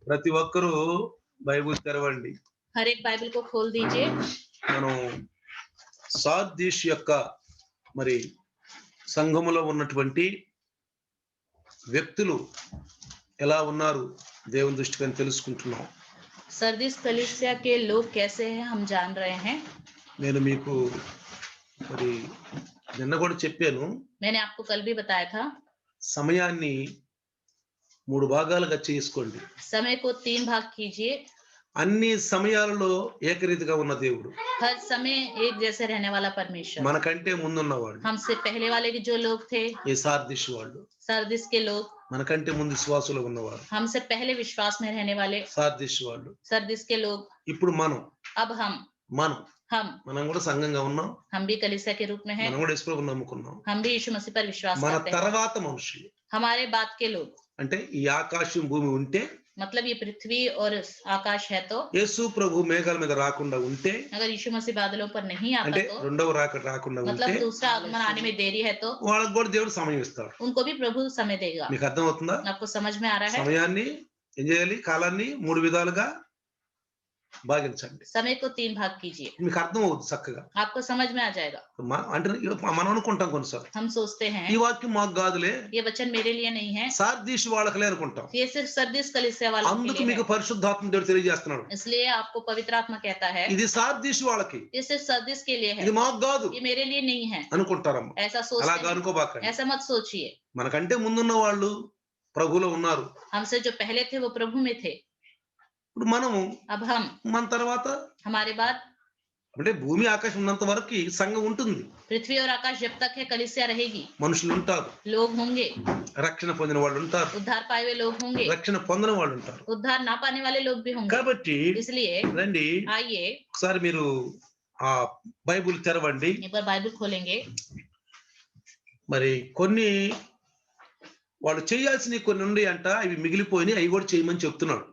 ప్రతి ఒక్కరూ బైబిల్ తెరవండి. हर एक बाइबल को खोल दीजिए. మనం సార్దీస్ యొక్క మరి సంఘములో ఉన్నటువంటి వ్యక్తులు ఎలా ఉన్నారు దేవుని దృష్టికి తెలుసుకుంటున్నాం. सरदीस कलीसिया के लोग कैसे हैं हम जान रहे हैं. నేను మీకు మరి నిన్న కూడా చెప్పాను. मैंने आपको कल भी बताया था. సమయాన్ని 3 భాగాలుగా చేసుకోండి. समय को 3 भाग कीजिए. అన్ని సమయాలలో ఏకరీతిగా ఉన్న దేవుడు. हर समय एक जैसे रहने वाला परमेश्वर. మనకంటే ముందున్నవాడు. हमसे पहले वाले के जो लोग थे ఈ సార్దీస్ వాళ్ళు. सरदीस के लोग. మనకంటే ముందు విశ్వాసులు ఉన్నవారు. हमसे पहले विश्वास में रहने वाले సార్దీస్ వాళ్ళు. सरदीस के लोग. ఇప్పుడు మనం. अब हम మనం కూడా సంఘంగా ఉన్నాం. हम भी कलीसिया के रूप में हैं. మనం కూడా యేసు ప్రభువుని నమ్ముకున్నాం. हम भी यीशु मसीह पर विश्वास మన करते हैं. తర్వాత మనుషులు. हमारे बाद के लोग. అంటే ఈ ఆకాశం భూమి ఉంటే मतलब ये पृथ्वी और आकाश है तो యేసు ప్రభు మేఘాల మీద రాకుండా ఉంటే अगर यीशु मसीह बादलों पर नहीं आता అంటే तो రెండవ రాకుండా मतलब ఉంటే दूसरा आगमन आने में देरी है तो వాళ్ళకి కూడా దేవుడు సమయం ఇస్తాడు. उनको भी प्रभु समय देगा. మీకు అర్థం అవుతుందా? आपको समझ में आ रहा है. సమయాన్ని ఏం చేయాలి? కాలాన్ని 3 విధాలుగా భాగించండి. समय को 3 भाग कीजिए. మీకు అర్థం అవుతుంది చక్కగా. आपको समझ में आ जाएगा. అంటే మనం అనుకుంటాం కొన్నిసార్లు हम सोचते हैं ఈ వాక్యం మాకు కాదులే, ये वचन मेरे लिए नहीं है, సార్దీస్ వాళ్ళకలే అనుకుంటాం. ये सिर्फ सरदीस कलीसिया वालों के అందుకు लिए మీకు है. పరిశుద్ధాత్మ దేవుడు తెలియజేస్తున్నాడు. इसलिए आपको पवित्र आत्मा कहता है ఇది సార్దీస్ వాళ్ళకి, ये सिर्फ सरदीस के लिए है, ఇది మాకు కాదు ये मेरे लिए नहीं है అనుకుంటారమ్మా. ऐसा అలాగా सोचते हैं. అనుకోబాకండి. ऐसा मत सोचिए. మనకంటే ముందున్న వాళ్ళు ప్రభువులో ఉన్నారు. हमसे जो पहले थे वो प्रभु में थे. ఇప్పుడు మనము अब हम మన తర్వాత हमारे बाद అంటే భూమి ఆకాశం ఉన్నంత వరకు సంఘం ఉంటుంది. पृथ्वी और आकाश जब तक है कलीसिया रहेगी. మనుషులు ఉంటారు, लोग होंगे, రక్షణ పొందిన వాళ్ళు ఉంటారు, उद्धार पाए हुए लोग होंगे, రక్షణ పొందిన వాళ్ళు ఉంటారు. उद्धार ना पाने वाले लोग भी होंगे. కాబట్టి इसलिए రండి आइए ఒకసారి మీరు ఆ బైబిల్ తెరవండి. एक बार बाइबल खोलेंगे. మరి కొన్ని వాళ్ళు చేయాల్సినవి కొన్ని ఉన్నాయి అంట, ఇవి మిగిలిపోయినాయి, అవి కూడా చేయమని చెప్తున్నాడు.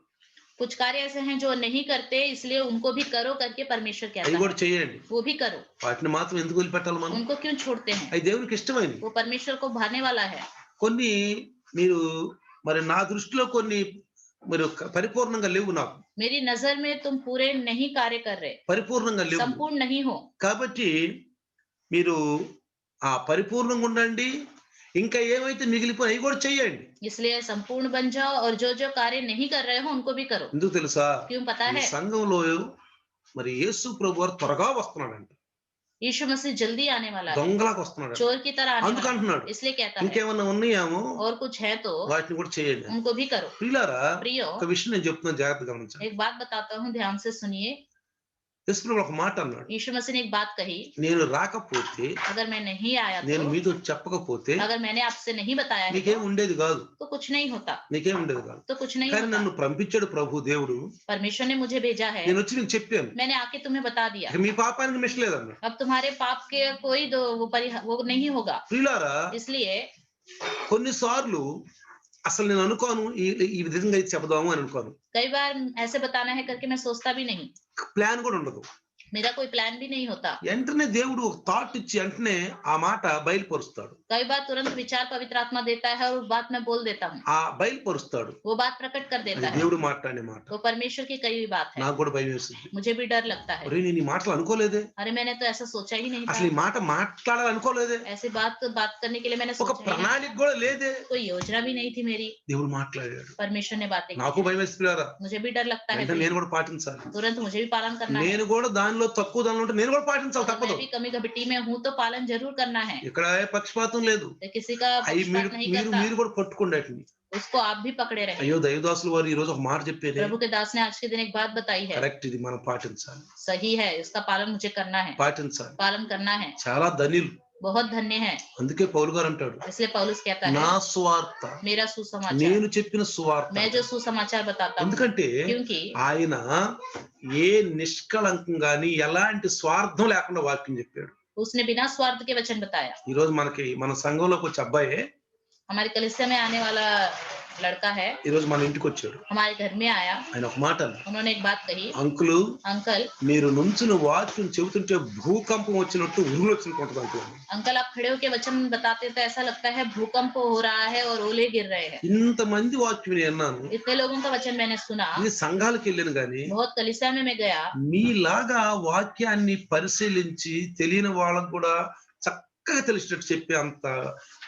कुछ कार्य ऐसे हैं जो नहीं करते, इसलिए उनको भी करो करके परमेश्वर कहता అవి है. కూడా చేయండి. वो भी करो. వాటిని మాత్రం ఎందుకు వదిలిపెట్టాలి మనం? उनको क्यों छोड़ते हैं? అవి దేవునికి ఇష్టమైనవి. वो परमेश्वर को भाने वाला है. కొన్ని మీరు మరి నా దృష్టిలో కొన్ని మీరు పరిపూర్ణంగా లేవు. నాకు मेरी नजर में तुम पूरे नहीं कार्य कर रहे, పరిపూర్ణంగా లేవు. संपूर्ण नहीं हो. కాబట్టి మీరు ఆ పరిపూర్ణంగా ఉండండి. ఇంకా ఏమైతే మిగిలిపోయి అవి కూడా చేయండి. इसलिए संपूर्ण बन जाओ और जो जो कार्य नहीं कर रहे हो उनको भी करो. ఎందుకు తెలుసా? क्यों पता ఈ है? సంఘంలో మరి యేసు ప్రభు వారు త్వరగా వస్తున్నాడంట. यीशु मसीह जल्दी आने वाला है, దొంగలాగా వస్తున్నాడు. चोर की तरह आने అందుకు वाला है. అంటున్నాడు इसलिए कहता है ఇంకేమన్నా ఉన్నాయేమో और कुछ है तो వాటిని కూడా చేయండి. उनको भी करो. ప్రియులారా, प्रियो, ఒక విషయం నేను చెప్తున్నాను, జాగ్రత్తగా గమనించండి. एक बात बताता हूँ, ध्यान से सुनिए. యేసు ప్రభు ఒక మాట అన్నాడు, यीशु मसीह ने एक बात कही, నేను రాకపోతే, अगर मैं नहीं आया నేను तो, మీతో చెప్పకపోతే अगर मैंने आपसे नहीं बताया है నీకేం ఉండేది కాదు, तो कुछ नहीं होता, నీకేం ఉండేది కాదు. तो कुछ नहीं కానీ होता. నన్ను పంపించాడు ప్రభు దేవుడు. परमेश्वर ने मुझे भेजा है, నేను వచ్చి నీకు చెప్పాను, मैंने आके तुम्हें बता दिया. ఇక మీ పాపానికి మిషలేదన్నాడు. अब तुम्हारे पाप के कोई वो नहीं होगा. ప్రియులారా, इसलिए కొన్నిసార్లు అసలు నేను అనుకోను ఈ విధంగా ఇది చెబుదాము అని అనుకోను. कई बार ऐसे बताना है करके मैं सोचता भी नहीं, ప్లాన్ కూడా ఉండదు. मेरा कोई प्लान भी नहीं होता. వెంటనే దేవుడు ఒక థాట్ ఇచ్చి వెంటనే ఆ మాట బయలుపరుస్తాడు. कई बार तुरंत विचार पवित्र आत्मा देता है और बात मैं बोल देता हूँ, ఆ బయలుపరుస్తాడు. वो बात प्रकट कर देता అది है. దేవుడు మాట్లాడే మాట. वो परमेश्वर की कही हुई बात है. నాకు కూడా భయం వేస్తుంది. मुझे भी डर लगता है. ఒరేయ్, నేను ఈ మాటలు అనుకోలేదే, अरे मैंने तो ऐसा सोचा ही नहीं అసలు था, ఈ మాట మాట్లాడాలనుకోలేదే, ऐसी बात करने के लिए मैंने ఒక सोचा ही नहीं. ప్రణాళిక కూడా లేదే. कोई योजना भी नहीं थी मेरी. దేవుడు మాట్లాడాడు. परमेश्वर ने बातें की. నాకు భయం వేస్తున్నారా? मुझे भी डर लगता है, వెంటనే నేను కూడా పాటించాలి. तुरंत मुझे भी पालन करना है. నేను కూడా దానిలో తక్కువ దానిలో ఉంటే నేను కూడా పాటించాలి, अगर తప్పదు. मैं भी कमी घबटी में हूँ तो पालन जरूर करना है. ఇక్కడ ఏ పక్షపాతం లేదు. तो किसी का అవి पक्षपात नहीं करता, మీరు కూడా పట్టుకోండి వాటిని. उसको आप भी पकड़े रहे. అయ్యో, దైవదాసులు వారు ఈ రోజు ఒక మాట చెప్పారే, प्रभु के दास ने आज के दिन एक बात बताई है, కరెక్ట్, ఇది మనం పాటించాలి, सही है, इसका पालन मुझे करना है, పాటించాలి. पालन करना है. చాలా ధన్యులు. बहुत धन्य है. అందుకే పౌలు గారు అంటాడు, इसलिए पौलुस कहता है, నా సువార్త, मेरा सुसमाचार, నేను చెప్పిన సువార్త. मैं जो सुसमाचार बताता हूँ, ఎందుకంటే क्योंकि ఆయన ఏ నిష్కళంకం గాని ఎలాంటి స్వార్థం లేకుండా వాక్యం చెప్పాడు. उसने बिना स्वार्थ के वचन बताया. ఈ రోజు మన సంఘంలోకి వచ్చే అబ్బాయి हमारे कलीसिया में आने वाला लड़का है, ఈ రోజు మన ఇంటికి వచ్చాడు. हमारे घर में आया, ఆయన ఒక మాట అన్నాడు, उन्होंने एक बात कही, అంకులు अंकल మీరు నుంచుని వాక్యం చెబుతుంటే భూకంపం వచ్చినట్టు ఉరుములు వచ్చినట్టు అంకుల్. अंकल आप खड़े होके वचन बताते तो ऐसा लगता है भूकंप हो रहा है और ओले गिर रहे हैं। ఇంతమంది వాక్యం విన్నాను, इतने लोगों का वचन मैंने सुना, ఈ సంఘాలకు వెళ్ళాను కానీ बहुत कलीसिया में मैं गया, మీలాగా వాక్యాన్ని పరిశీలించి తెలియని వాళ్ళకు కూడా చక్కగా తెలిసినట్టు చెప్పే అంత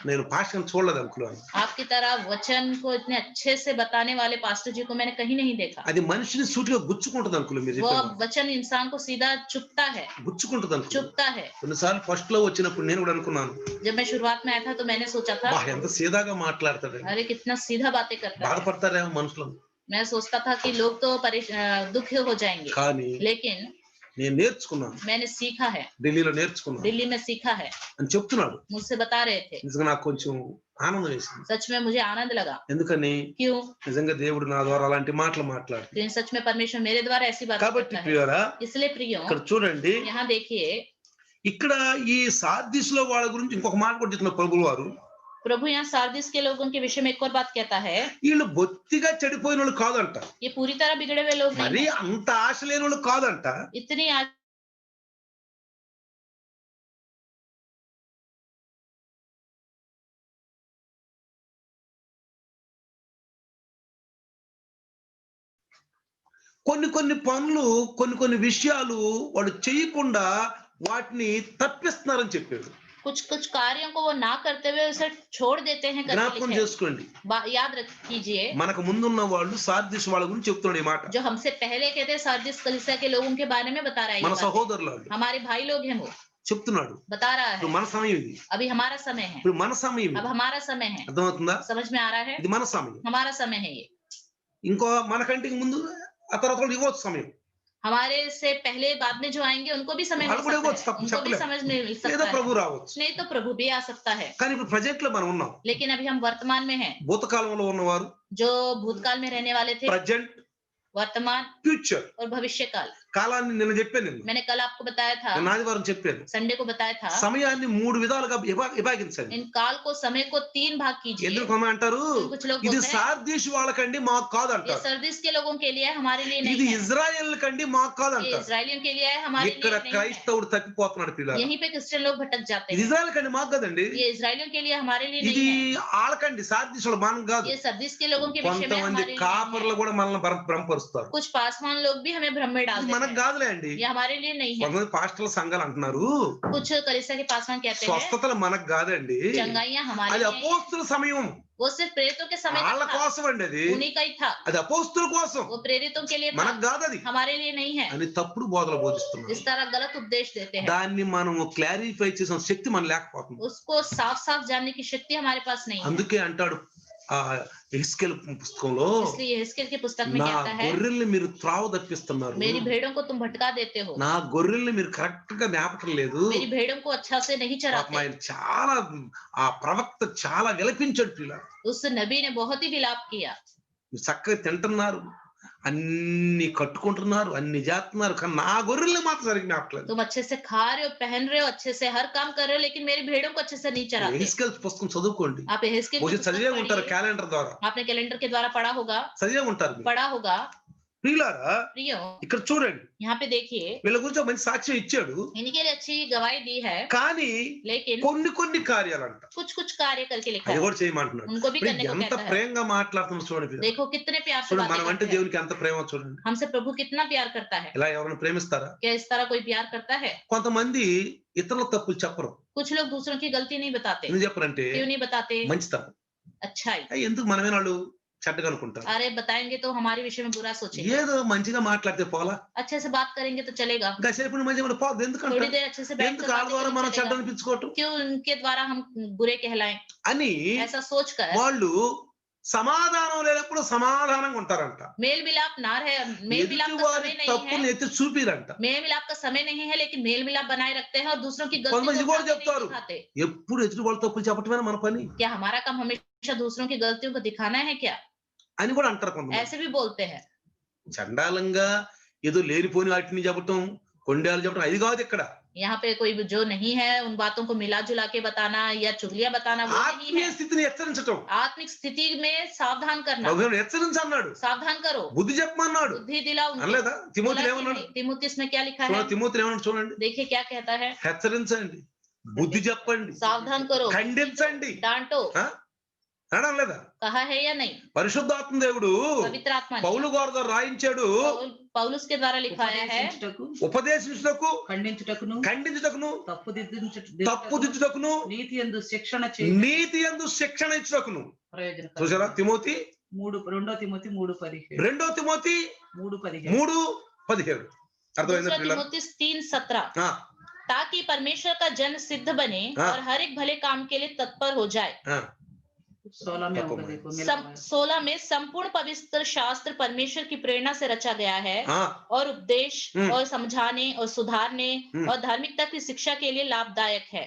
నేను భాషను చూడలేదు అంకుల్. आपकी तरह वचन को इतने अच्छे से बताने वाले पास्टर जी को मैंने कहीं नहीं देखा। అది మనిషిని సూటిగా గుచ్చుకుంటుంది అంకుల్. మీరు वो చెప్పారు वचन इंसान को सीधा चुभता है, గుచ్చుకుంటుంది అంకుల్. चुभता है। కొన్నిసార్లు ఫస్ట్ లో వచ్చినప్పుడు నేను కూడా అనుకున్నాను, जब मैं शुरुआत में आया था तो मैंने सोचा था, బా ఎంత సీదాగా మాట్లాడతాడు, अरे कितना सीधा बातें करता है। బాధపడతారేమో మనుషులు. मैं सोचता था कि लोग तो दुखी हो जाएंगे, కానీ लेकिन నేను నేర్చుకున్నాను, मैंने सीखा है, ఢిల్లీలో నేర్చుకున్నాను दिल्ली में सीखा है। అని చెప్తున్నాడు. मुझसे बता रहे थे, నిజంగా నాకు కొంచెం ఆనందం వేసింది. सच में मुझे आनंद लगा। ఎందుకని क्यों? నిజంగా దేవుడు నా ద్వారా అలాంటి మాటలు మాట్లాడు. लेकिन सच में परमेश्वर मेरे द्वारा ऐसी बात కాబట్టి करता है। ప్రియులారా, इसलिए प्रियो, ఇక్కడ చూడండి, यहाँ देखिए, ఇక్కడ ఈ సార్దీస్ లో వాళ్ళ గురించి ఇంకొక మాట కూడా చెప్తున్నారు ప్రభువు వారు. प्रभु यहाँ सार्दिस के लोगों के विषय में एक और बात कहता है, వీళ్ళు బొత్తిగా చెడిపోయిన వాళ్ళు కాదంట, ये पूरी तरह बिगड़े हुए लोग नहीं మరి हैं, అంత ఆశ లేని వాళ్ళు కాదంట. इतनी కొన్ని పనులు కొన్ని విషయాలు వాళ్ళు చేయకుండా వాటిని తప్పిస్తున్నారని చెప్పాడు. कुछ कार्यों को वो ना करते हुए उसे छोड़ देते हैं करके జ్ఞాపకం लिखे हैं। చేసుకోండి, याद कीजिए, మనకు ముందున్న వాళ్ళు సార్దీస్ వాళ్ళ గురించి చెప్తున్నాడు ఈ మాట. जो हमसे पहले कहते हैं सार्दिस कलीसिया के लोगों के बारे में बता रहा है, మన ये बात। సహోదరులు వాళ్ళు हमारे भाई लोग हैं, वो చెప్తున్నాడు. बता रहा ఇప్పుడు है, మన సమయం ఇది, अभी हमारा समय है, ఇప్పుడు మన సమయం अब ఇది. हमारा समय है। అర్థమవుతుందా? समझ में आ रहा है? ఇది మన సమయం. हमारा समय है ये। ఇంకో మనకంటికి ముందు ఆ తర్వాత వాళ్ళు ఇవ్వచ్చు సమయం, हमारे से पहले बाद में जो आएंगे उनको भी समय मिल వాళ్ళు కూడా सकता ఇవ్వచ్చు, है, తప్పు उनको भी చెప్పలేదు. समझ में मिल లేదా सकता है, ప్రభు రావచ్చు. नहीं तो प्रभु भी आ सकता है। కానీ ఇప్పుడు ప్రజెంట్ లో మనం ఉన్నాం. लेकिन अभी हम वर्तमान में हैं, భూతకాలంలో ఉన్నవారు, जो भूतकाल में रहने वाले थे, ప్రజెంట్, वर्तमान ఫ్యూచర్ और भविष्य काल। కాలాన్ని నిన్న చెప్పాను, मैंने कल आपको बताया था, నిన్న ఆదివారం చెప్పాను. संडे को बताया था, సమయాన్ని 3 విధాలుగా విభాగించండి. इन काल को, समय को 3 भाग कीजिए। ఎందుకు అంటారు, कुछ लोग ఇది बोलते हैं, సార్దీస్ వాళ్ళకండి మాకు కాదు ये అంటారు, सर्दिस के लोगों के लिए है, हमारे लिए ఇది नहीं है, ఇజ్రాయెల్ కండి మాకు కాదు ये అంటారు. इजरायलियों के लिए है, हमारे लिए ఇక్కడ नहीं है। క్రైస్తవుడు తప్పిపోతున్నాడు పిల్లలు. यहीं पे क्रिश्चियन लोग भटक जाते ఇది हैं, ఇజ్రాయెల్ కండి మాకు కదండి, ये इजरायलियों के लिए, हमारे लिए ఇది नहीं है, వాళ్ళకండి, సార్దీస్ వాళ్ళు మనం కాదు. ये सर्दिस के लोगों के विषय में కొంతమంది हमारे लिए नहीं కాపర్లు है। కూడా మనల్ని భ్రమపరుస్తారు. कुछ पासवान लोग भी हमें भ्रम में डाल ఇది देते మనకు हैं, కాదులే అండి. ये हमारे लिए नहीं है। కొంతమంది పాస్టర్ల సంఘాలు అంటున్నారు, कुछ कलीसिया के पासवान कहते हैं, స్వస్థతలు మనకు కాదండి, चंगाइयां हमारे అది लिए नहीं है। అపోస్తుల సమయం, वो सिर्फ प्रेरितों के समय వాళ్ళ तक था, కోసం అండి, అది उन्हीं का ही था, అది అపోస్తుల కోసం, वो प्रेरितों के लिए था, మనకు కాదు అది हमारे लिए नहीं है। అని తప్పుడు బోధలు బోధిస్తున్నారు. इस तरह गलत उपदेश देते हैं, దాన్ని మనం క్లారిఫై చేసిన శక్తి మన లేకపోతుంది. उसको साफ साफ जानने की शक्ति हमारे पास नहीं है। అందుకే అంటాడు ఆ ఎహెస్కేలు పుస్తకంలో, इसलिए हिजकिय्याह की पुस्तक में నా कहता है, గొర్రెల్ని మీరు త్రావ తప్పిస్తున్నారు, मेरी भेड़ों को तुम भटका देते हो, నా గొర్రెల్ని మీరు కరెక్ట్ గా మేపటం లేదు. मेरी भेड़ों को अच्छा से नहीं పాపం चराते। ఆయన చాలా, ఆ ప్రవక్త చాలా విలపించాడు పిల్ల. उस नबी ने बहुत ही विलाप किया, మీరు చక్కగా తింటున్నారు, అన్ని కట్టుకుంటున్నారు, అన్ని చేస్తున్నారు, కానీ నా గొర్రెల్ని మాత్రం సరిగ్గా మేపట్లేదు. तुम अच्छे से खा रहे हो, पहन रहे हो, अच्छे से हर काम कर रहे हो, लेकिन मेरी भेड़ों को अच्छे से नहीं चराते। ఎహెస్కేలు పుస్తకం చదువుకోండి, आप हिजकिय्याह की బహుశా पुस्तक చదివే ఉంటారు, पढ़िए, క్యాలెండర్ ద్వారా आपने कैलेंडर के द्वारा पढ़ा होगा, చదివే ఉంటారు మీరు. पढ़ा होगा। ప్రియులారా, प्रियो, ఇక్కడ చూడండి, यहाँ पे देखिए, వీళ్ళ గురించి ఒక మంచి సాక్ష్యం ఇచ్చాడు, इनके लिए अच्छी गवाही दी है, కానీ लेकिन కొన్ని కార్యాలంట कुछ कुछ कार्य करके लिखा అది है, కూడా చేయమంటున్నాడు. उनको भी ఇప్పుడు करने को ఎంత कहता है। ప్రేమగా మాట్లాడుతున్నారు చూడండి. देखो कितने प्यार से చూడండి, बातें మనం అంటే करते हैं, దేవునికి ఎంత ప్రేమ చూడండి. हमसे प्रभु कितना प्यार करता है। ఇలా ఎవరైనా ప్రేమిస్తారా? क्या इस तरह कोई प्यार करता है? కొంతమంది ఇతరుల తప్పులు చెప్పరు. कुछ लोग दूसरों की गलती नहीं बताते। ఎందుకు చెప్పరంటే क्यों नहीं बताते? మంచితనం. अच्छाई, ఎందుకు మనమే వాళ్ళు చెడ్డగా అనుకుంటారు. अरे बताएंगे तो हमारे विषय में बुरा सोचेंगे, ఏదో మంచిగా మాట్లాడితే పోలా, अच्छे से बात करेंगे तो चलेगा, కాసేపు మంచిగా పోదు, थोड़ी ఎందుకంటే देर अच्छे से बैठ ఎందుకు कर ఆ बातें ద్వారా करें మనం तो చెడ్డ चलेगा, అనిపించుకోవటం क्यों उनके द्वारा हम बुरे कहलाएं, అని ऐसा सोचकर వాళ్ళు సమాధానం లేనప్పుడు సమాధానంగా ఉంటారంట. मेल मिलाप ना रहे, मेल मिलाप ఎదుటి का వారి समय नहीं తప్పుని है, ఎత్తి చూపిరంట. मेल मिलाप का समय नहीं है, लेकिन मेल मिलाप बनाए रखते हैं और दूसरों की गलती కొంతమంది को కూడా उठाके नहीं చెప్తారు, दिखाते। ఎప్పుడు ఎదుటి వాళ్ళ తప్పులు చెప్పటమేనా మన పని क्या हमारा काम हमेशा दूसरों की गलतियों को दिखाना है क्या? అని కూడా అంటారు కొంతమంది. ऐसे भी बोलते हैं। చండాలంగా ఏదో లేనిపోని వాటిని చెప్పటం, కొండేలు చెప్పటం, అది కాదు ఇక్కడ. यहाँ पे कोई जो नहीं है उन बातों को मिला जुला के बताना या चुगलियां बताना वो नहीं ఆత్మీయ है। స్థితిని హెచ్చరించటం. आत्मिक स्थिति में सावधान करना, ప్రభువు హెచ్చరించన్నాడు, सावधान करो, బుద్ధి చెప్పమన్నాడు बुद्धि दिलाओ उनको। అనలేదా? बोला తిమోతిలో कि ఏమన్నాడు? नहीं? तिमुथियुस में क्या लिखा है? చూడండి తిమోతిలో ఏమన్నాడు చూడండి. देखिए क्या कहता है। హెచ్చరించండి, బుద్ధి చెప్పండి, सावधान करो, ఖండించండి. डांटो। ఆ? అనలేదా? कहा है या नहीं? పరిశుద్ధాత్మ దేవుడు पवित्र आत्मा ने పౌలు గారి ద్వారా రాయించాడు, पौलुस के द्वारा लिखाया है, ఉపదేశించుటకు, ఉపదేశించుటకు, ఖండించుటకును, ఖండించుటకును, తప్పు తప్పుదిద్దుటకును, నీతి యందు శిక్షణ చేయుటకు నీతి యందు శిక్షణ ఇచ్చుటకును. ప్రయోజనకరం. చూసారా తిమోతి 2 తిమోతి 3:17. 2 తిమోతి 3:17. 3:17 అర్థమైందా दूसरा పిల్లలు? तिमुथियुस 3:17 ఆ, ताकि परमेश्वर का जन सिद्ध बने हाँ। और हर एक भले काम के लिए तत्पर हो जाए। ఆ, 16 में होगा, देखो मिला हुआ है। 16 में संपूर्ण पवित्र शास्त्र परमेश्वर की प्रेरणा से रचा गया है ఆ, और उपदेश हम्म। और समझाने और सुधारने हम्म। और धार्मिकता की शिक्षा के लिए लाभदायक है।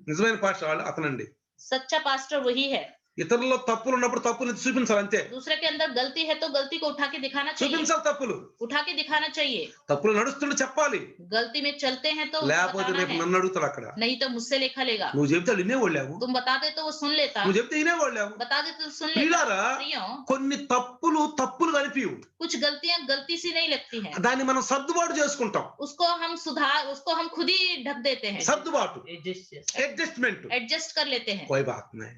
నిజమైన పాస్టర్ అతనండి. सच्चा पास्टर वही है। ఇతరుల్లో తప్పులు ఉన్నప్పుడు తప్పులు చూపించాలి అంతే. दूसरे के अंदर गलती है तो गलती को उठा के दिखाना चाहिए, చూపించాలి తప్పులు. उठा के दिखाना चाहिए। తప్పులు నడుస్తుంటే చెప్పాలి, गलती में चलते हैं तो లేకపోతే बताना రేపు है, నన్ను అడుగుతాడు అక్కడ. नहीं तो मुझसे लेखा लेगा। నువ్వు చెప్తే వినేవాళ్ళేము, तुम बताते तो वो सुन लेता, నువ్వు చెప్తే వినేవాళ్ళేము. बता देते तो सुन लेता। ప్రియులారా, प्रियों, కొన్ని తప్పులు కనిపివు, कुछ गलतियां गलती से नहीं लगती हैं, దాన్ని మనం సర్దుబాటు చేసుకుంటాం. उसको हम खुद ही ढक देते हैं, సర్దుబాటు, అడ్జస్ట్ చేస్తా. అడ్జస్ట్మెంట్. एडजस्ट कर लेते हैं। కోయి బాత్ నే,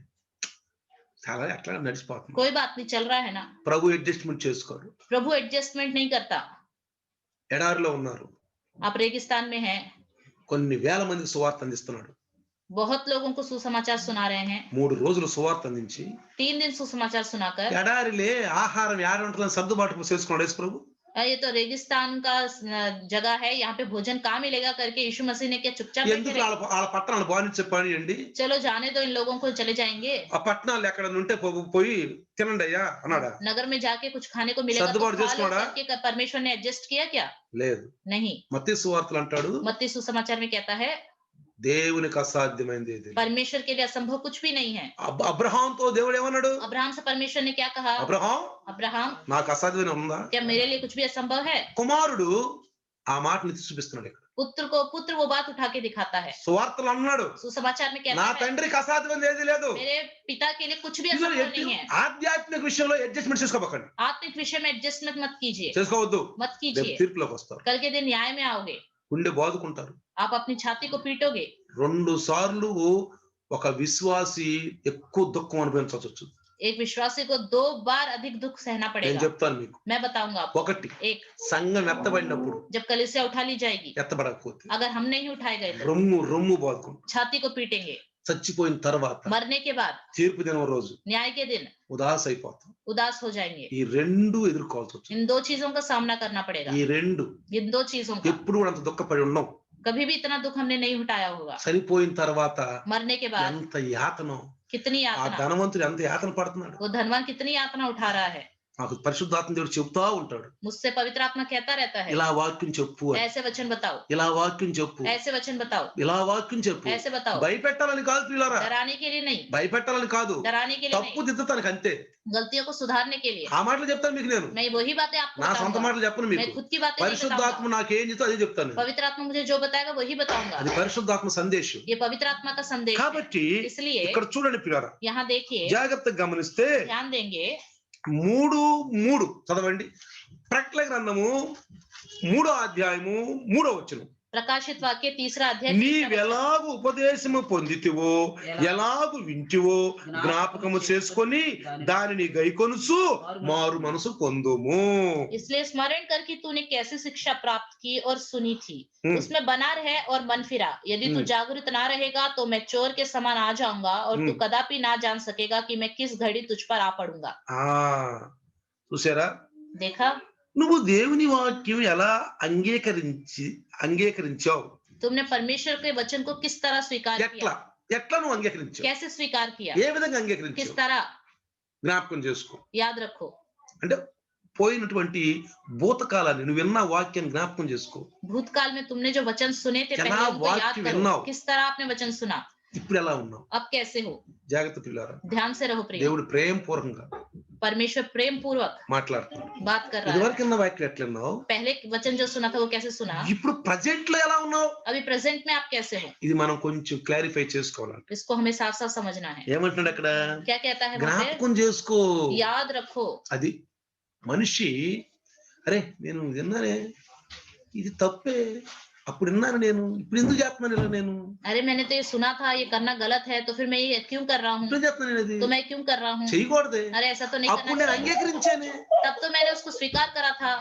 చాలా అట్లా నడిచిపోతుంది. कोई बात नहीं, चल रहा है ना। ప్రభు అడ్జస్ట్మెంట్ చేసుకోరు. प्रभु एडजस्टमेंट नहीं करता। ఎడారిలో ఉన్నారు, आप रेगिस्तान में हैं, కొన్ని వేల మందికి సువార్త అందిస్తున్నాడు. बहुत लोगों को सुसमाचार सुना रहे हैं। 3 రోజులు సువార్త అందించి 3 दिन सुसमाचार सुनाकर ఎడారిలే ఆహారం యాడ ఉంటుందని సర్దుబాటు చేసుకున్నాడు యేసు ప్రభు. ये तो रेगिस्तान का जगह है, यहाँ पे भोजन कहाँ मिलेगा करके यीशु मसीह ने क्या चुपचाप बैठे ఎందుకు रहे? వాళ్ళ పట్టణాలు బానించే పని అండి. चलो जाने दो, इन लोगों को, चले जाएंगे। ఆ పట్టణాలు ఎక్కడ ఉంటే పోయి తినండి అయ్యా అన్నాడా? नगर में जाके कुछ खाने को मिलेगा तो సర్దుబాటు खा लो చేసుకున్నాడా? करके परमेश्वर ने एडजस्ट किया क्या? లేదు. नहीं। మత్తయి సువార్తలు అంటాడు, मत्ती सुसमाचार में कहता है దేవునికి అసాధ్యమైనది ఏది లేదు. परमेश्वर के लिए असंभव कुछ भी नहीं है। అబ్రహాంతో దేవుడు ఏమన్నాడు? अब्राहम से परमेश्वर ने क्या कहा? అబ్రహాం, अब्राहम, నాకు అసాధ్యమైన ఉందా? क्या मेरे लिए कुछ भी असंभव है? కుమారుడు ఆ మాటని చూపిస్తున్నాడు ఇక్కడ. पुत्र वो बात उठा के दिखाता है। సువార్తలు అన్నాడు, सुसमाचार में నా कहता है తండ్రికి అసాధ్యమైనది ఏది లేదు. मेरे पिता के लिए कुछ भी ఇదిగో असंभव नहीं है। ఆధ్యాత్మిక విషయంలో అడ్జస్ట్మెంట్ చేసుకోకండి, आत्मिक विषय में एडजस्टमेंट मत कीजिए, చేసుకోవద్దు. मत రేపు कीजिए। తీర్పులోకి వస్తారు, कल के दिन न्याय में आओगे, గుండె బాదుకుంటారు. आप अपनी छाती को पीटोगे। 2 సార్లు ఒక విశ్వాసి ఎక్కువ దుఃఖం అనుభవించవచ్చు. एक विश्वासी को 2 बार अधिक दुख सहना నేను पड़ेगा। చెప్తాను మీకు. मैं बताऊंगा आपको। 1, एक, సంఘం ఎత్తబడినప్పుడు, जब कलीसिया उठा ली जाएगी, ఎత్తబడకపోతే अगर हम नहीं उठाए गए तो రొమ్ము బాదుకుంటాం. छाती को पीटेंगे। చచ్చిపోయిన తర్వాత मरने के बाद తీర్పు దినం రోజు न्याय के दिन ఉదాస అయిపోతాం. उदास हो जाएंगे। ఈ 2 ఎదుర్కోవాల్సి వచ్చింది. इन 2 चीजों का सामना करना पड़ेगा। ఈ 2 इन 2 चीजों का ఎప్పుడు కూడా అంత దుఃఖపడి ఉన్నాం. कभी भी इतना दुख हमने नहीं उठाया होगा। చనిపోయిన తర్వాత मरने के बाद ఎంత యాతనో, कितनी ఆ यातना, ధనవంతుడు ఎంత యాతన పడుతున్నాడు. वो धनवान कितनी यातना उठा रहा है। నాకు పరిశుద్ధాత్మ దేవుడు చెప్తా ఉంటాడు, मुझसे पवित्र आत्मा कहता रहता है ఇలా వాక్యం చెప్పు అని, ऐसे वचन बताओ, ఇలా వాక్యం చెప్పు, ऐसे वचन बताओ, ఇలా వాక్యం చెప్పు. ऐसे बताओ। భయపెట్టాలని కాదు ప్రియులారా, डराने के लिए नहीं, భయపెట్టాలని కాదు, डराने के लिए తప్పు नहीं, దిద్దుతానికి అంతే. गलतियों को सुधारने के लिए। ఆ మాటలు చెప్తాను మీకు. నేను मैं वही बातें आपको నా సొంత बताऊंगा, మాటలు చెప్పను मैं మీకు. खुद की बातें नहीं పరిశుద్ధాత్మ बताऊंगा। నాకేం చెప్తా అదే చెప్తాను నేను. पवित्र आत्मा मुझे जो बताएगा वही बताऊंगा। అది పరిశుద్ధాత్మ సందేశం. ये पवित्र आत्मा का संदेश है। కాబట్టి इसलिए ఇక్కడ చూడండి ప్రియులారా, यहाँ देखिए, జాగ్రత్తగా గమనిస్తే ध्यान देंगे। 3:3 చదవండి. ప్రకటన గ్రంథము 3వ అధ్యాయము 3వ వచనం. प्रकाशित वाक्य 3रा अध्याय। నీవెలాగు ఉపదేశము పొందితివో, ఎలాగు వింటివో జ్ఞాపకము చేసుకొని దానిని గైకొనుచు మారు మనసు పొందుము. इसलिए स्मरण कर कि तूने कैसी शिक्षा प्राप्त की और सुनी थी, उसमें बना रहे और मन फिरा। यदि तू जागरूक ना रहेगा तो मैं चोर के समान आ जाऊंगा और तू कदापि ना जान सकेगा कि मैं किस घड़ी तुझ पर आ पड़ूंगा। చూసారా, देखा, నువ్వు దేవుని వాక్యం ఎలా అంగీకరించావు? तुमने परमेश्वर के वचन को किस तरह स्वीकार ఎట్లా किया, ఎట్లా నువ్వు అంగీకరించావు? कैसे स्वीकार किया, ఏ విధంగా किस అంగీకరించావు? तरह, జ్ఞాపకం చేసుకో. याद रखो। అంటే పోయినటువంటి భూతకాలాన్ని నువ్వు విన్న వాక్యం జ్ఞాపకం చేసుకో. भूतकाल में तुमने जो वचन सुने थे ఎలా पहले उनको याद వాక్యం करो, విన్నావు? किस तरह आपने वचन सुना, ఇప్పుడు ఎలా ఉన్నావు? अब कैसे हो? జాగ్రత్త పిల్లారా. ध्यान से रहो प्रिय। దేవుడు ప్రేమ పూర్వకంగా परमेश्वर प्रेम पूर्वक మాట్లాడుతున్నాడు. बात कर रहा ఇదివరకు है। ఉన్న వాక్యం ఎట్లా ఉన్నావు? पहले वचन जो सुना था वो कैसे सुना? ఇప్పుడు ప్రజెంట్ లో ఎలా ఉన్నావు? अभी प्रेजेंट में आप कैसे हो? ఇది మనం కొంచెం క్లారిఫై చేసుకోవాలి. इसको हमें साफ साफ समझना है। ఏమంటున్నాడు అక్కడ? क्या कहता है वहाँ पे? జ్ఞాపకం చేసుకో. याद रखो। అది మనిషి అరే నేను విన్నానే ఇది తప్పే అప్పుడు విన్నాను నేను ఇప్పుడు ఎందుకు చేస్తున్నాను ఇలా నేను अरे मैंने तो ये सुना था ये करना गलत है तो फिर मैं ये क्यों कर रहा हूँ? ఇప్పుడు చేస్తున్నాను నేను అది तो मैं क्यों कर रहा हूँ? చేయకూడదే. अरे ऐसा तो नहीं అప్పుడు करना నేను चाहिए। అంగీకరించానే. तब तो मैंने उसको स्वीकार करा था।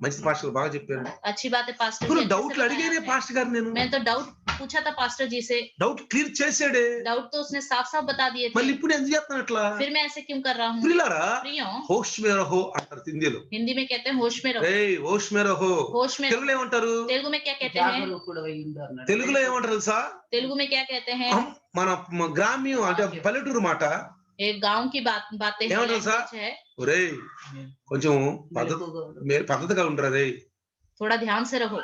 మంచి పాస్టర్ బాగా చెప్పారు. अच्छी बात है पास्टर ఇప్పుడు जी, अच्छे से డౌట్లు అడిగానే बताया आपने। పాస్టర్ గారు నేను मैंने तो डाउट पूछा था पास्टर जी से, డౌట్ క్లియర్ చేసాడే. डाउट तो उसने साफ साफ बता दिए మళ్ళీ थे, ఇప్పుడు ఎందుకు చేస్తున్నాను అట్లా? फिर मैं ऐसे क्यों कर रहा हूँ? ప్రియులారా प्रियो, హోష్ మే రహో అంటారు హిందీలో. हिंदी में कहते हैं होश में रहो। ఏయ్ హోష్ మే రహో. होश में తెలుగులో ఏమంటారు? तेलुगु में क्या कहते हैं? జాగరూకుడు అయి ఉండు అన్నాడు. తెలుగులో ఏమంటారు తెలుసా? तेलुगु में क्या कहते हैं? మన గ్రామ్యం అంటే పల్లెటూరు మాట. एक गांव की बातें क्या मतलब सा? है। ఒరేయ్ కొంచెం మెలకువగా ఉండు. పద్ధతిగా ఉండరా రే थोड़ा ध्यान से रहो।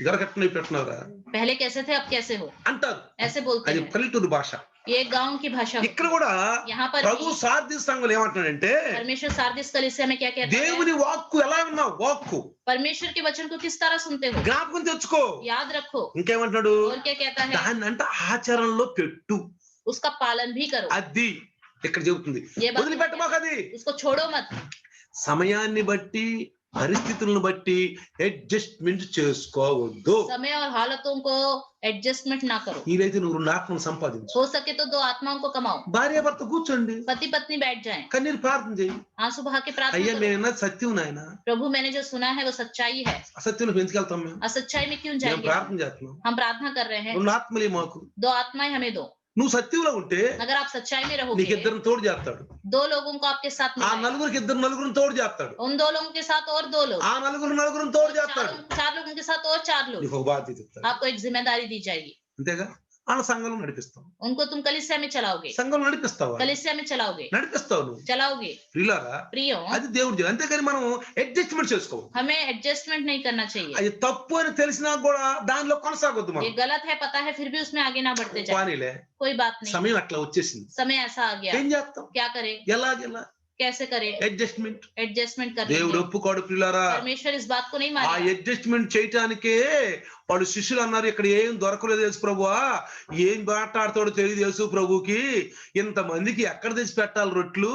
గరకట్న పెట్టినవరా पहले कैसे थे अब कैसे हो, అంటారు. ऐसे बोलते అది हैं। పల్లెటూరు భాష. ये गांव की भाषा होती ఇక్కడ है। కూడా यहाँ पर ప్రభు भी సార్థి సంఘంలో ఏమంటున్నాడంటే परमेश्वर सार्दिस कलीसिया में क्या कहता है? దేవుని వాక్కు ఎలా ఉన్నావు? వాక్కు परमेश्वर के वचन को किस तरह सुनते हो? జ్ఞాపకం తెచ్చుకో. याद रखो। ఇంకేమంటున్నాడు? और क्या कहता है? దాన్ని అంటే ఆచరణలో పెట్టు. उसका पालन भी करो। అది ఇక్కడ చెబుతుంది. ये बात వదిలిపెట్టమాక అది. उसको छोड़ो मत। సమయాన్ని బట్టి పరిస్థితులను బట్టి అడ్జస్ట్మెంట్ చేసుకోవద్దు. समय और हालतों को एडजस्टमेंट ना करो। వీలైతే నువ్వు 2 ఆత్మను సంపాదించు. हो सके तो 2 आत्माओं को कमाओ। భార్య భర్త కూర్చోండి, पति पत्नी बैठ जाएं, కన్నీరు ప్రార్థన చేయి. आंसू बहा के प्रार्थना అయ్యా करो। మేము సత్యం నాయన, प्रभु मैंने जो सुना है वो सच्चाई है। అసత్యంలో పెంచుకెళ్తాం మేము. असच्चाई में क्यों మేము जाएंगे? ప్రార్థన చేస్తున్నాం. हम प्रार्थना कर रहे हैं। 2 ఆత్మలే మాకు. 2 आत्माएं हमें दो। నువ్వు సత్యంలో ఉంటే अगर आप सच्चाई में నీకు रहोगे, ఇద్దరిని తోడు చేస్తాడు. 2 लोगों को आपके साथ ఆ मिलाएगा। నలుగురికి నలుగురిని తోడు చేస్తాడు. उन 2 लोगों के साथ और 2 लोग, ఆ నలుగురిని తోడు చేస్తాడు. 4 लोगों के साथ और 4 लोग। నీకు ఒక బాధ్యత ఇస్తాడు. आपको एक जिम्मेदारी दी जाएगी। అంతేగా? ఆ సంఘంలో నడిపిస్తాం. उनको तुम कलीसिया में चलाओगे, సంఘంలో నడిపిస్తావా? कलीसिया में चलाओगे, నడిపిస్తావు నువ్వు. चलाओगे। ప్రియులారా प्रियो, అది దేవుడి జీవం. అంతేకాని మనం అడ్జస్ట్మెంట్ చేసుకోవాలి. हमें एडजस्टमेंट नहीं करना चाहिए। అది తప్పు అని తెలిసినా కూడా దానిలో కొనసాగొద్దు ये మనం. गलत है पता है फिर भी उसमें आगे ना बढ़ते जाए। పానీలే कोई बात नहीं, సమయం అట్లా వచ్చేసింది. समय ऐसा आ गया, ఏం చేస్తాం? क्या करे, ఎలాగెలా कैसे करे? అడ్జస్ట్మెంట్. एडजस्टमेंट कर దేవుడు लेंगे। ఒప్పుకోడు ప్రియులారా. परमेश्वर इस बात को नहीं ఆ मानेगा। అడ్జస్ట్మెంట్ చేయటానికే వాడు శిష్యులు అన్నారు ఇక్కడ ఏం దొరకలేదు యేసు ప్రభువా, ఏం మాట్లాడతాడో తెలియదు యేసు ప్రభుకి, ఇంతమందికి ఎక్కడ తెచ్చి పెట్టాలి రొట్లు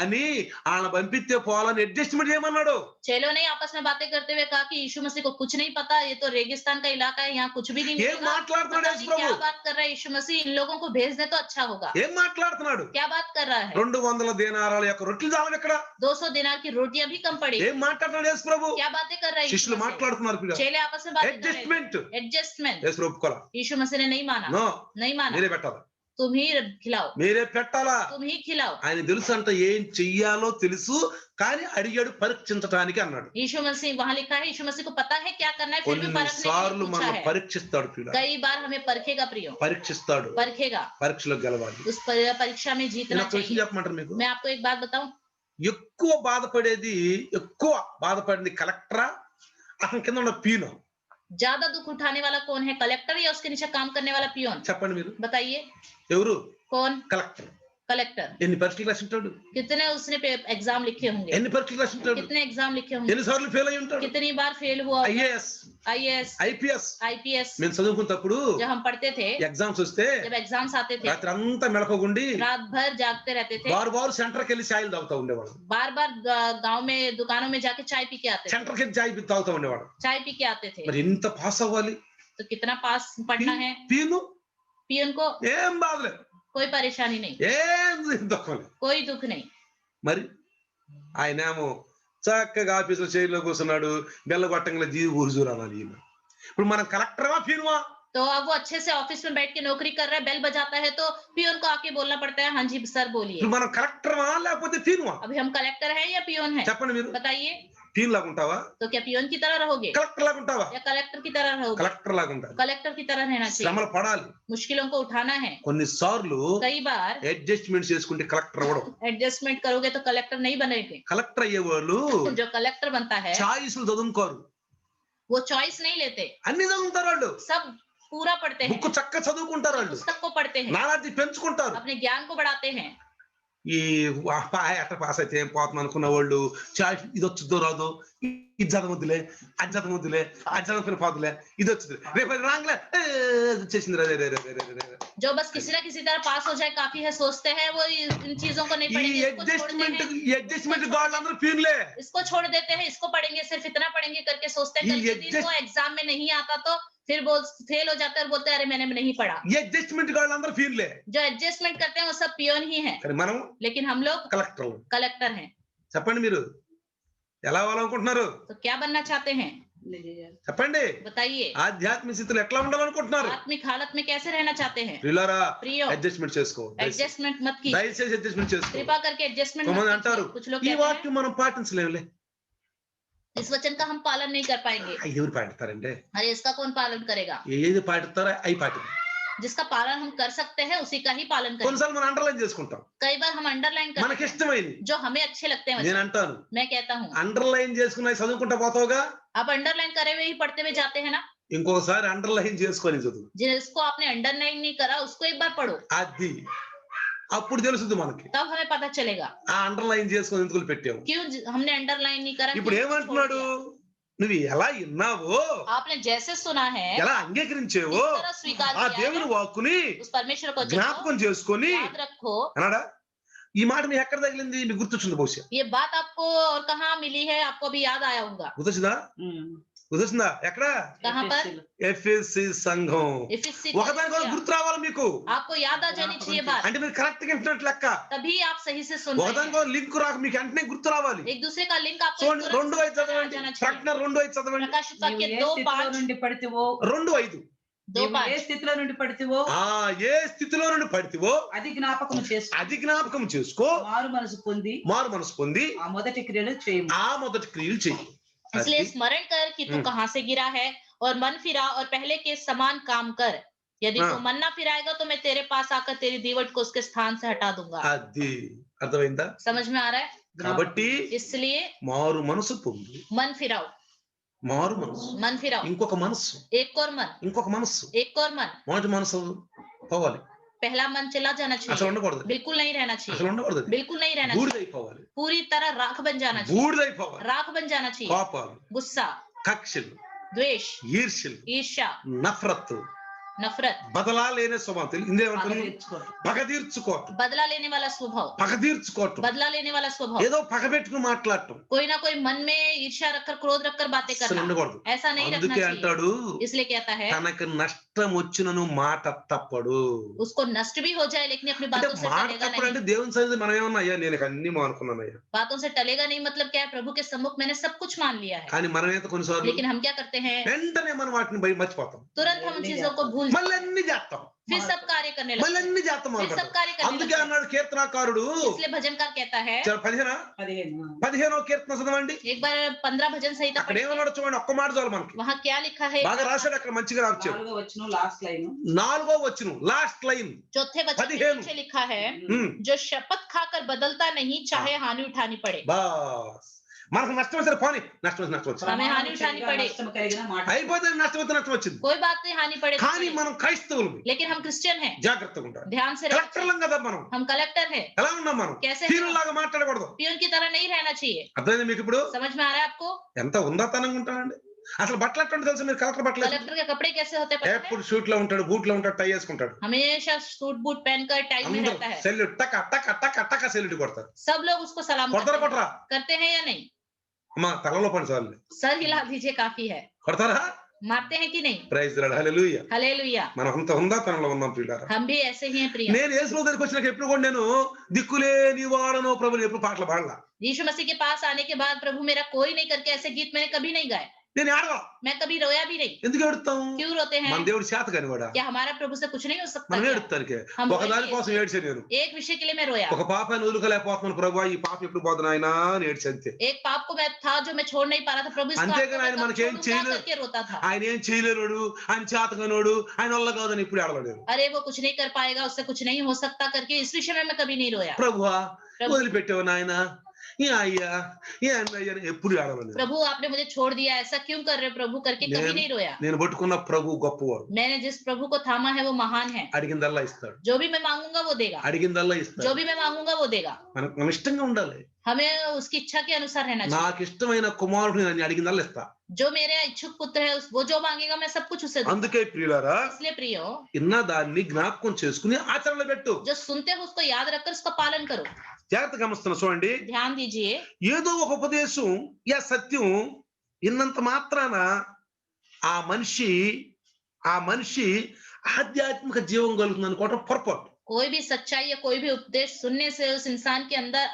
అని ఆయన పంపిస్తే పోవాలని అడ్జస్ట్మెంట్ చేయమన్నాడు. चेलों ने आपस में बातें करते हुए कहा कि यीशु मसीह को कुछ नहीं पता, ये तो रेगिस्तान का इलाका है, यहाँ कुछ भी नहीं ఏం मिलेगा। మాట్లాడుతున్నాడు पता యేసు नहीं क्या ప్రభు? बात कर रहा है यीशु मसीह, इन लोगों को भेज दे तो अच्छा होगा। ఏం మాట్లాడుతున్నాడు? क्या बात कर रहा है? 200 దేనారాల యొక్క రొట్లు చాలు ఇక్కడ. 200 दिनार की रोटियां भी कम पड़ी। ఏం మాట్లాడుతున్నాడు యేసు ప్రభు? क्या बातें कर रहे हैं यीशु శిష్యులు मसीह? మాట్లాడుతున్నారు పిల్ల. चेले आपस में बातें कर रहे అడ్జస్ట్మెంట్. हैं। एडजस्टमेंट యేసు ప్రభు ఒప్పుకోలా. यीशु मसीह ने नहीं माना, నో, नहीं माना। మీరే పెట్టాలి. तुम ही खिलाओ, మీరే పెట్టాలా. तुम ही खिलाओ। ఆయన తెలుసు అంట ఏం చెయ్యాలో తెలుసు, కానీ అడిగాడు పరీక్షించడానికి అన్నాడు. यीशु मसीह वहां लिखा है यीशु मसीह को पता है क्या करना है, फिर भी परखने के కొన్నిసార్లు लिए पूछा మనం है। పరీక్షిస్తాడు పిల్ల. कई बार हमें परखेगा प्रियो, పరీక్షిస్తాడు. परखेगा। పరీక్షలో గెలవాలి. उस परीक्षा में నేను जीतना ఒక విషయం चाहिए। చెప్పమంటారు మీకు. मैं आपको एक बात बताऊं, ఎక్కువ బాధపడేది కలెక్టరా అతని కింద ఉన్న పీను? ज्यादा दुख उठाने वाला कौन है, कलेक्टर या उसके नीचे काम करने वाला पियोन? చెప్పండి మీరు. बताइए ఎవరు? कौन? కలెక్టర్. कलेक्टर। ఎన్ని పరీక్షలు రాసి ఉంటాడు? कितने उसने एग्जाम लिखे होंगे, ఎన్ని పరీక్షలు రాసి ఉంటాడు? कितने एग्जाम लिखे होंगे, ఎన్నిసార్లు ఫెయిల్ అయి ఉంటాడు? कितनी बार फेल हुआ, ఐఏఎస్, IAS, ఐపీఎస్. IPS। మేము చదువుకున్నప్పుడు जब हम पढ़ते थे, ఎగ్జామ్స్ వస్తే जब एग्जाम्स आते थे, రాత్రి అంతా మెలకుగుండి रात भर जागते रहते थे, వారు సెంటర్కి వెళ్ళి చాయలు తాగుతూ ఉండేవాడు. बार बार गांव में दुकानों में जाके चाय पी के आते थे, సెంటర్కి వెళ్ళి చాయ్ తాగుతూ ఉండేవాడు. चाय पी के आते थे। మరి ఎంత పాస్ అవ్వాలి? तो कितना पास पढ़ना है? పీను पियोन को ఏం బాధలేదు, कोई परेशानी नहीं, ఏం దుఃఖం. कोई दुख नहीं। మరి ఆయనేమో చక్కగా ఆఫీసులో చైర్లో కూర్చున్నాడు, బెల్ల కొట్టంగా జీవి ఊరుజూరు అనాలి ఈయన. ఇప్పుడు మనం కలెక్టర్వా పీనువా? तो अब वो अच्छे से ऑफिस में बैठ के नौकरी कर रहा है, बेल बजाता है तो पियोन को आके बोलना पड़ता है, हाँ जी सर बोलिए। ఇప్పుడు మనం కలెక్టర్వా లేకపోతే పీనువా? अभी हम कलेक्टर हैं या पियोन हैं? చెప్పండి మీరు. बताइए। పీన్ లాగా ఉంటావా? तो क्या पियोन की तरह रहोगे కలెక్టర్ లాగా ఉంటావా? या कलेक्टर की तरह रहोगे? కలెక్టర్ లాగా ఉంటారు. कलेक्टर की तरह रहना चाहिए। శ్రమలు పడాలి. मुश्किलों को उठाना है। కొన్నిసార్లు कई बार అడ్జస్ట్మెంట్ చేసుకుంటే కలెక్టర్ అవ్వడం. एडजस्टमेंट करोगे तो कलेक्टर नहीं बनेंगे। కలెక్టర్ అయ్యే వాళ్ళు जो कलेक्टर बनता है ఛాయిస్లు చదువుకోరు, वो चॉइस नहीं लेते, అన్ని చదువుతారు వాళ్ళు. सब पूरा पढ़ते हैं, బుక్ చక్కగా చదువుకుంటారు వాళ్ళు, पुस्तक को पढ़ते हैं, నాలెడ్జ్ పెంచుకుంటారు. अपने ज्ञान को बढ़ाते हैं. ఈ ఎట్ట పాస్ అయితే ఏం పోతుంది అనుకున్న వాళ్ళు ఇది వచ్చుద్దో రాదో, ఇది చదవద్దులే, అది చదవద్దులే, అది చదువుకుని పోతులే, ఇది వచ్చింది రేపు రాంగ్లే వచ్చేసింది రే రే రే రే రే రే. जो बस किसी ना किसी तरह पास हो जाए काफी है सोचते हैं, वो इन चीजों को नहीं ఈ पढ़ेंगे, इसको छोड़ते हैं, అడ్జస్ట్మెంట్ గాళ్ళందరూ పీన్లే. इसको छोड़ देते हैं, इसको पढ़ेंगे, सिर्फ इतना पढ़ेंगे करके सोचते हैं. कल ये के दिन वो एग्जाम में नहीं आता तो फिर बोल फेल हो जाते हैं और बोलते हैं अरे मैंने नहीं पढ़ा. ఈ అడ్జస్ట్మెంట్ గాళ్ళందరూ పీన్లే. जो एडजस्टमेंट करते हैं वो सब पियोन ही हैं, కానీ మనం लेकिन हम लोग కలెక్టర్లు. कलेक्टर हैं. చెప్పండి మీరు ఎలా అవ్వాలనుకుంటున్నారు? तो क्या बनना चाहते हैं చెప్పండి. बताइए. ఆధ్యాత్మిక స్థితిలో ఎట్లా ఉండాలనుకుంటున్నారు? आत्मिक हालत में कैसे रहना चाहते हैं? ప్రియులారా, प्रियो, అడ్జస్ట్మెంట్ చేసుకో, एडजस्टमेंट मत की, దయచేసి అడ్జస్ట్మెంట్ చేసుకో. कृपा करके एडजस्टमेंट కొంతమంది मत అంటారు कीजिए. कुछ लोग ఈ कहते हैं వాక్యం మనం పాటించలేములే. इस वचन का हम पालन नहीं कर पाएंगे. ఎవరు పాటిస్తారంటే? अरे इसका कौन पालन करेगा? ఏది పాటిస్తారో అవి పాటిస్తారు. जिसका पालन हम कर सकते हैं उसी का ही पालन करें. కొన్నిసార్లు మనం అండర్లైన్ చేసుకుంటాం कई बार हम अंडरलाइन करते మనకి हैं ఇష్టమైంది. जो हमें अच्छे लगते हैं నేను वचन. అంటాను, मैं कहता हूँ అండర్లైన్ చేసుకుని చదువుకుంటా పోతావుగా, आप अंडरलाइन करे हुए ही पढ़ते हुए जाते हैं ना. ఇంకొకసారి అండర్లైన్ చేసుకొని చదువు. जिसको आपने अंडरलाइन नहीं करा उसको एक बार पढ़ो, అది అప్పుడు తెలుస్తుంది మనకి. तब हमें पता चलेगा ఆ అండర్లైన్ చేసుకొని ఎందుకు పెట్టావు. क्यों हमने अंडरलाइन नहीं करा. ఇప్పుడు क्यों उसको छोड़ ఏమంటున్నాడు? दिया? నువ్వు ఎలా విన్నావో, आपने जैसे सुना है ఎలా అంగీకరించేవో इस तरह स्वीकार ఆ किया దేవుని है, వాక్కుని उस परमेश्वर को జ్ఞాపకం చేసుకొని याद रखो. అన్నాడా. ఈ మాట మీకు ఎక్కడ తగిలింది? మీకు గుర్తొచ్చింది బహుశా. ये बात आपको और कहाँ मिली है, आपको अभी याद आया होगा. గుర్తొచ్చిందా? గుర్తొచ్చిందా? ఎక్కడ? कहाँ पर? ఎఫెసీ సంఘం. इफिसी ఒకదాని కూడా గుర్తు రావాలి మీకు. आपको याद आ जानी चाहिए बात, అంటే మీరు కరెక్ట్ గా వింటున్నట్లు లెక్క. तभी आप सही से सुन रहे ఒకదాని हैं. కూడా లింక్ రాక మీకు వెంటనే గుర్తు రావాలి. एक दूसरे का लिंक आपको చూడండి, तुरंत 2:5 చదవండి. जाना चाहिए. ప్రకటన 2:5 చదవండి. प्रकाशित నీవు वाक्य ఏ 2:5 స్థితిలో నుండి పడితివో 2:5. दो నీవు ఏ पांच స్థితిలో నుండి పడితివో ఏ స్థితిలో నుండి పడితివో అది జ్ఞాపకం చేసుకో, అది జ్ఞాపకం చేసుకో, మారు మనసు పొంది మారు మనసు పొంది ఆ మొదటి క్రియలు చేయము. ఆ మొదటి క్రియలు చెయ్యి. इसलिए स्मरण कर कि तू कहाँ से गिरा है और मन फिरा और पहले के समान काम कर. यदि तू हाँ। मन ना फिराएगा तो मैं तेरे पास आकर तेरी दीवट को उसके स्थान से हटा दूंगा. అది అర్థమైందా? समझ में आ रहा है? కాబట్టి इसलिए మారు మనసు పొందు. मन फिराओ, మారు మనసు, मन फिराओ. ఇంకొక మనసు, एक और मन, ఇంకొక మనసు. एक और मन. మొదటి మనసు పోవాలి, पहला मन चला जाना అసలు चाहिए, ఉండకూడదు, बिल्कुल नहीं रहना అసలు चाहिए, ఉండకూడదు. बिल्कुल नहीं रहना चाहिए. బూడిదైపోవాలి, पूरी तरह राख बन जाना चाहिए, బూడిదైపోవాలి. राख बन जाना चाहिए. కోపాలు, गुस्सा, కక్షలు, द्वेष, ఈర్ష్యలు, ईर्ष्या, నఫరత్తు, नफरत, బదలా లేని స్వభావం. పగ ఇందేమంటారు? తీర్చుకోవడం. పగ తీర్చుకోవటం, बदला लेने वाला स्वभाव, పగ తీర్చుకోవటం, बदला लेने वाला स्वभाव. ఏదో పగ పెట్టుకుని మాట్లాడటం कोई ना कोई मन में ईर्ष्या रखकर क्रोध रखकर बातें అసలు करना, ఉండకూడదు. ऐसा नहीं रखना అందుకే चाहिए. అంటాడు, इसलिए कहता है తనకు నష్టం వచ్చినను మాట తప్పడు. उसको नष्ट भी हो जाए लेकिन अपनी అంటే बातों से మాట टलेगा తప్పడు नहीं. అంటే దేవుని సన్నిధి మనం ఏమన్నా, అయ్యా నేను అన్ని మానుకున్నాను అయ్యా, बातों से टलेगा नहीं मतलब क्या है? प्रभु के सम्मुख मैंने सब कुछ मान लिया है. కానీ మనమైతే కొన్నిసార్లు लेकिन हम क्या करते हैं? వెంటనే మనం వాటిని మర్చిపోతాం, तुरंत हम चीजों को भूल మళ్ళీ అన్ని చేస్తాం, फिर सब कार्य करने మళ్ళీ लगते हैं. అన్ని చేస్తాం फिर అన్నమాట. सब कार्य करने అందుకే लगते हैं. అన్నాడు కీర్తనాకారుడు, इसलिए भजनकार कहता है, 15వ కీర్తన చదవండి. एक बार 15 भजन संहिता అక్కడ पढ़िए. ఏమన్నాడు చూడండి, ఒక్క మాట చాలు మనకి. वहाँ क्या लिखा है? బాగా రాశాడు అక్కడ, మంచిగా రాశాడు. 4వ వచనం లాస్ట్ లైన్. 4వ వచనం లాస్ట్ లైన్. चौथे वचन के 15 नीचे लिखा है, जो शपथ खाकर बदलता नहीं चाहे हानि उठानी पड़े. బాస్ మనకు నష్టం వచ్చిన పోనీ, నష్టం వచ్చింది. हमें हानि उठानी पड़े, నష్టం కలిగిన మాట. అయిపోతే నష్టం వచ్చింది. कोई बात नहीं हानि पड़े तो కానీ पड़े. మనం క్రైస్తవులు लेकिन हम क्रिश्चियन हैं, జాగ్రత్తగా ఉంటారు. ध्यान से रहना चाहिए. కలెక్టర్లం కదా మనం. हम कलेक्टर हैं, ఎలా ఉన్నాం మనం? कैसे हैं? హీరోలాగా మాట్లాడకూడదు. पियोन की तरह नहीं रहना चाहिए. అర్థమైంది మీకు ఇప్పుడు? समझ में आ रहा है आपको? ఎంత ఉందాతనంగా ఉంటానండి. అసలు బట్టలు ఎట్లా తెలుసు మీరు? కలెక్టర్ బట్టలు कलेक्टर के कपड़े कैसे होते हैं पता है? ఎప్పుడు షూట్ లో ఉంటాడు, బూట్ లో ఉంటాడు, టై వేసుకుంటాడు. हमेशा सूट बूट पहनकर टाई में అందరూ रहता है. సెల్యూట్ టక టక టక టక సెల్యూట్ కొడతారు. सब लोग उसको सलाम కొడతారా करते కొట్టరా? हैं. करते हैं या नहीं? అమ్మా తలలో పని చాలు. सर हिला दीजिए काफी है. కొడతారా? मारते हैं कि नहीं? Praise the lord, hallelujah. Hallelujah. మనం అంత ఉందాతనంలో ఉన్నాం ప్రియులారా. हम भी ऐसे ही हैं प्रिय. నేను యేసు దగ్గరికి వచ్చినాక ఎప్పుడు కూడా నేను దిక్కులేని వాడనో ప్రభుని ఎప్పుడు పాటలు పాడలా. यीशु मसीह के पास आने के बाद प्रभु मेरा कोई नहीं करके ऐसे गीत मैंने कभी नहीं गाए. నేను ఆడవా. मैं कभी रोया भी नहीं. ఎందుకు ఏడుస్తాం? क्यों रोते हैं? మన దేవుడు చేత కాని వాడా? क्या हमारा प्रभु से कुछ नहीं हो सकता మనం क्या? ఏడుతానికే हम ఒకదాని रोएंगे. కోసం ఏడ్చాను నేను. एक विषय के लिए मैं रोया. ఒక పాపాన్ని వదులుకోలేకపోతున్నాను ప్రభువా, ఈ పాప ఎప్పుడు పోదు నాయనా అని ఏడ్చంతే. एक पाप को मैं था जो मैं छोड़ नहीं पा रहा था. प्रभु इसको అంతేగాని ఆయన आपको మనకేం छोड़ूंगा చేయలేదు. करके रोता था. ఆయన ఏం చేయలేనోడు, ఆయన చేతగానోడు, ఆయన వల్ల కాదని ఇప్పుడు ఆడలేడు. अरे वो कुछ नहीं कर पाएगा, उससे कुछ नहीं हो सकता करके इस विषय में मैं कभी नहीं रोया. ప్రభువా प्रभु వదిలిపెట్టావు నాయన, అయ్యా అయ్యా ఎప్పుడు ఆడలేదు. प्रभु आपने मुझे छोड़ दिया, ऐसा क्यों कर रहे हो प्रभु करके कभी नहीं रोया। నేను పట్టుకున్న ప్రభు గొప్పవాడు. मैंने जिस प्रभु को थामा है वो महान है। అడిగిందల్లా ఇస్తాడు. जो भी मैं मांगूंगा वो देगा। అడిగిందల్లా ఇస్తాడు. जो भी मैं मांगूंगा वो देगा। మన ఇష్టంగా ఉండాలి. हमें उसकी इच्छा के अनुसार रहना चाहिए। నాకు ఇష్టమైన కుమారుడిని నేను అడిగిందల్లా ఇస్తా. जो मेरे इच्छुक पुत्र है वो जो मांगेगा मैं सब कुछ उसे दूंगा। అందుకే ప్రియులారా, इसलिए प्रियो, ఇన్న దాన్ని జ్ఞాపకం చేసుకుని ఆచరణలో పెట్టు. जो सुनते हो उसको याद रखकर उसका पालन करो। జాగ్రత్తగా గమనిస్తున్నా చూడండి. ध्यान दीजिए, ఏదో ఒక ఉపదేశం యా సత్యం ఇన్నంత మాత్రాన ఆ మనిషి ఆధ్యాత్మిక జీవం కలుగుతుంది అనుకోవటం పొరపాటు. कोई भी सच्चाई या कोई भी उपदेश सुनने से उस इंसान के अंदर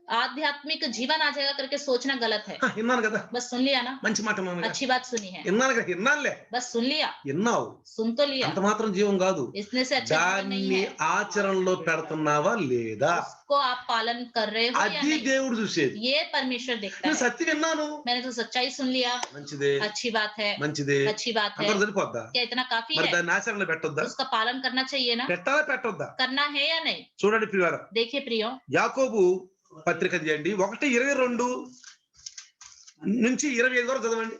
आध्यात्मिक जीवन आ जाएगा करके सोचना गलत है। విన్నాను కదా, बस सुन लिया ना, మంచి మాట విన్నాను కదా, अच्छी बात सुनी है, విన్నానులే, बस सुन लिया, విన్నావు, सुन तो लिया, అంత మాత్రం జీవం కాదు. इसने से अच्छा जीवन नहीं దాన్ని है। ఆచరణలో పెడుతున్నావా లేదా, उसको आप पालन कर रहे हो या అది नहीं, దేవుడు చూసేది. ये परमेश्वर देखता నేను है। సత్యం విన్నాను, मैंने तो सच्चाई सुन लिया, మంచిదే अच्छी बात है, మంచిదే, अच्छी बात है, అందరూ సరిపోద్దా? क्या इतना काफी మరి है? దాన్ని ఆచరణలో పెట్టొద్దా? उसका पालन करना चाहिए ना, పెట్టాలా పెట్టొద్దా? करना है या नहीं? చూడండి ప్రియులారా, देखिए प्रियो, యాకోబు పత్రిక చేయండి 1:22 నుంచి 25 వరకు చదవండి.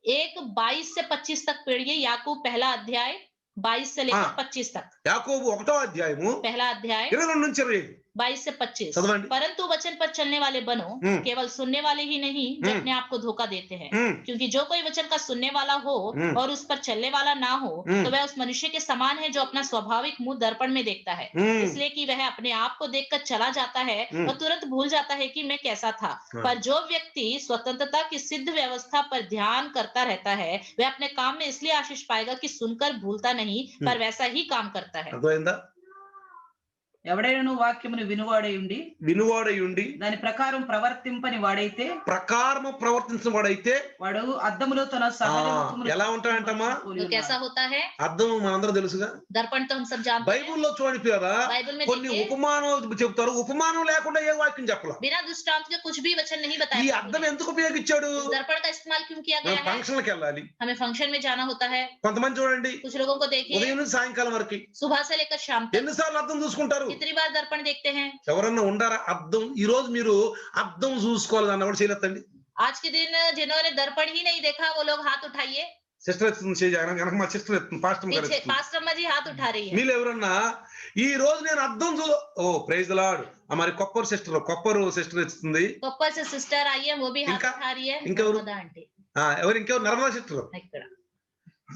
1:22 से 25 तक पढ़िए। याकूब पहला अध्याय 22 से लेकर 25 तक। యాకోబు 1వ అధ్యాయము पहला अध्याय 22 నుంచి 25. 22 से 25। चलवांडी। परंतु वचन पर चलने वाले बनो, केवल सुनने वाले ही नहीं जो अपने आप को धोखा देते हैं, क्योंकि जो कोई वचन का सुनने वाला हो और उस पर चलने वाला ना हो तो वह उस मनुष्य के समान है जो अपना स्वाभाविक मुंह दर्पण में देखता है, इसलिए कि वह अपने आप को देखकर चला जाता है और तुरंत भूल जाता है कि मैं कैसा था। पर जो व्यक्ति स्वतंत्रता की सिद्ध व्यवस्था पर ध्यान करता रहता है वह अपने काम में इसलिए आशीष पाएगा कि सुनकर भूलता नहीं पर वैसा ही काम करता है। అర్థమైందా? ఎవడైనా వాక్యమును వినువాడై ఉండి దాని ప్రకారం ప్రవర్తింపని వాడైతే ప్రవర్తించిన వాడైతే వాడు అద్దములో తన సహజ ముఖమును ఎలా ఉంటాడంటమ్మా? तो कैसा होता है? అద్దం మనందరూ తెలుసుగా. दर्पण तो हम सब जानते हैं। బైబిల్లో చూడండి పిల్లరా, बाइबल में కొన్ని देखिए, ఉపమానాలు చెప్తారు, ఉపమానం లేకుండా ఏ వాక్యం చెప్పలా. बिना दृष्टांत के कुछ भी वचन नहीं ఈ बताया। అద్దం ఎందుకు ఉపయోగించాడు? इस दर्पण का इस्तेमाल क्यों किया गया है? ఫంక్షన్లకు వెళ్ళాలి, हमें फंक्शन में जाना होता है। కొంతమంది చూడండి कुछ लोगों को देखिए ఉదయం నుంచి సాయంకాలం వరకు सुबह से लेकर शाम तक ఎన్నిసార్లు అద్దం చూసుకుంటారు? कितनी बार दर्पण देखते हैं। ఎవరన్నా ఉండారా అద్దం? ఈ రోజు మీరు అద్దం చూసుకోవాలి అన్న కూడా చేయలేదండి. आज के दिन जिन्होंने दर्पण ही नहीं देखा वो लोग हाथ उठाइए। సిస్టర్ ఎత్తుంది చేయగానే వెనక మా సిస్టర్ ఎత్తుంది, పాస్టర్ గారు पीछे ఎత్తుంది. पास्टर अम्मा जी हाथ उठा रही है। మీరు ఎవరన్నా ఈ రోజు నేను అద్దం ఓ ప్రైజ్ ది లార్డ్, మరి కొప్పర్ సిస్టర్ ఎత్తుంది. कोप्पर से सिस्टर आई है, वो भी हाथ इनका- उठा रही है। इनका और- नर्मदा आंटी, ఎవరు ఇంకెవరు? నర్మదా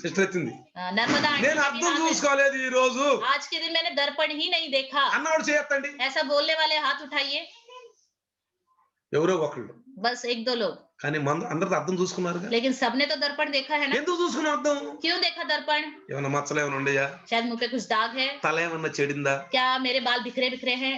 సిస్టర్ ఎత్తింది. नर्मदा आंटी నేను का भी అద్దం हाथ है। చూసుకోలేదు ఈ రోజు आज के दिन मैंने दर्पण ही नहीं देखा, అన్నవాడు చేయొద్దండి. ऐसा बोलने वाले हाथ उठाइए। ఎవరో ఒకళ్ళు, बस एक दो लोग, కానీ అందరితో అద్దం చూసుకున్నారుగా. लेकिन सबने तो दर्पण देखा है ना। ఎందుకు చూసుకున్న అద్దం? क्यों देखा दर्पण? ఏమన్నా మచ్చలు ఏమైనా ఉండయా? शायद मुंह पे कुछ दाग है, తల ఏమన్నా చెడిందా? क्या मेरे बाल बिखरे बिखरे हैं।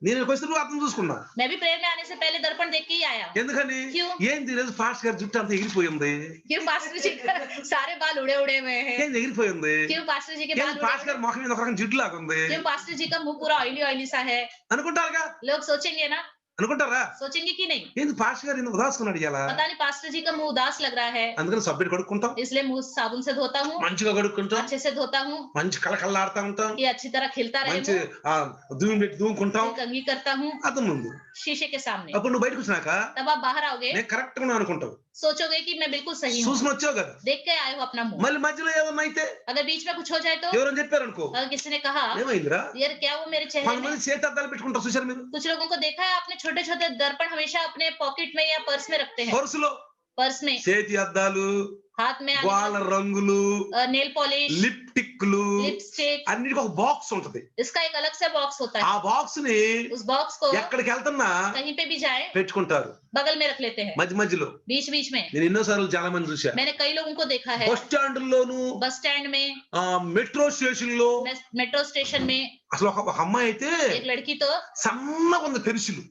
నేను క్వశ్చన్ అర్థం చూసుకున్నా. मैं भी प्रेयर में आने से पहले दर्पण देख के ही आया। ఎందుకని? क्यों? ఏంది ఈరోజు పాస్ట్ గారి జుట్టు అంతా ఎగిరిపోయింది? क्यों पास्टर जी का सारे बाल उड़े उड़े हुए हैं? ఏంది ఎగిరిపోయింది? क्यों पास्टर जी के बाल ఏంది उड़े పాస్ట్ గారి ముఖం మీద ఒక రకం జిడ్డు లాగా ఉంది क्यों पास्टर जी का मुंह पूरा ऑयली ऑयली सा है? అనుకుంటారుగా? लोग सोचेंगे ना, అనుకుంటారా? सोचेंगे कि नहीं? ఏంది పాస్ట్ గారు ఇంత ఉదాసుకున్నాడు ఇలా? पता नहीं पास्टर जी का मुंह उदास लग रहा है, అందుకని సబ్బెట్ కడుక్కుంటాం, इसलिए मुंह साबुन से धोता हूँ, మంచిగా కడుక్కుంటాం, अच्छे से धोता हूँ మంచి కళకళలాడుతా ఉంటాం, कि अच्छी तरह खिलता रहे మంచి मुंह, ధూమ్ పెట్టి ధూముకుంటాం फिर कंघी करता हूँ అద్దం ముందు. शीशे के सामने। అప్పుడు నువ్వు బయటకు వచ్చినాక तब आप बाहर आओगे, నేను కరెక్ట్ గా అనుకుంటావు, सोचोगे कि मैं बिल्कुल सही हूँ, చూసుకుని వచ్చావు కదా. देख के आए हो अपना मुंह। మళ్ళీ మధ్యలో ఏమన్నా అయితే अगर बीच में कुछ हो जाए तो, ఎవరని చెప్పారు అనుకో, अगर किसी ने कहा ఏమైందిరా? यार क्या वो मेरे चेहरे में, కొంతమంది చేతి అద్దాలు పెట్టుకుంటారు, చూసారు మీరు? कुछ लोगों को देखा है आपने, छोटे छोटे दर्पण हमेशा अपने पॉकेट में या पर्स में रखते हैं। పర్సులో पर्स में, చేతి అద్దాలు, हाथ में వాళ్ళ రంగులు, नेल पॉलिश, లిప్టిక్లు, लिपस्टिक, అన్నిటికీ ఒక బాక్స్ ఉంటది. इसका एक अलग से बॉक्स होता ఆ है। బాక్స్ ని उस बॉक्स को ఎక్కడికి వెళ్తున్నా कहीं पे भी जाए పెట్టుకుంటారు बगल में रख लेते हैं, మధ్య మధ్యలో. बीच बीच में। నేను ఎన్నోసార్లు చాలా మంది చూసా, मैंने कई लोगों को देखा है, బస్ స్టాండ్లోను, बस स्टैंड में, మెట్రో స్టేషన్ లో. मेट्रो स्टेशन में। అసలు ఒక అమ్మాయి అయితే एक लड़की तो సన్నగా ఉంది, పెన్సిల్,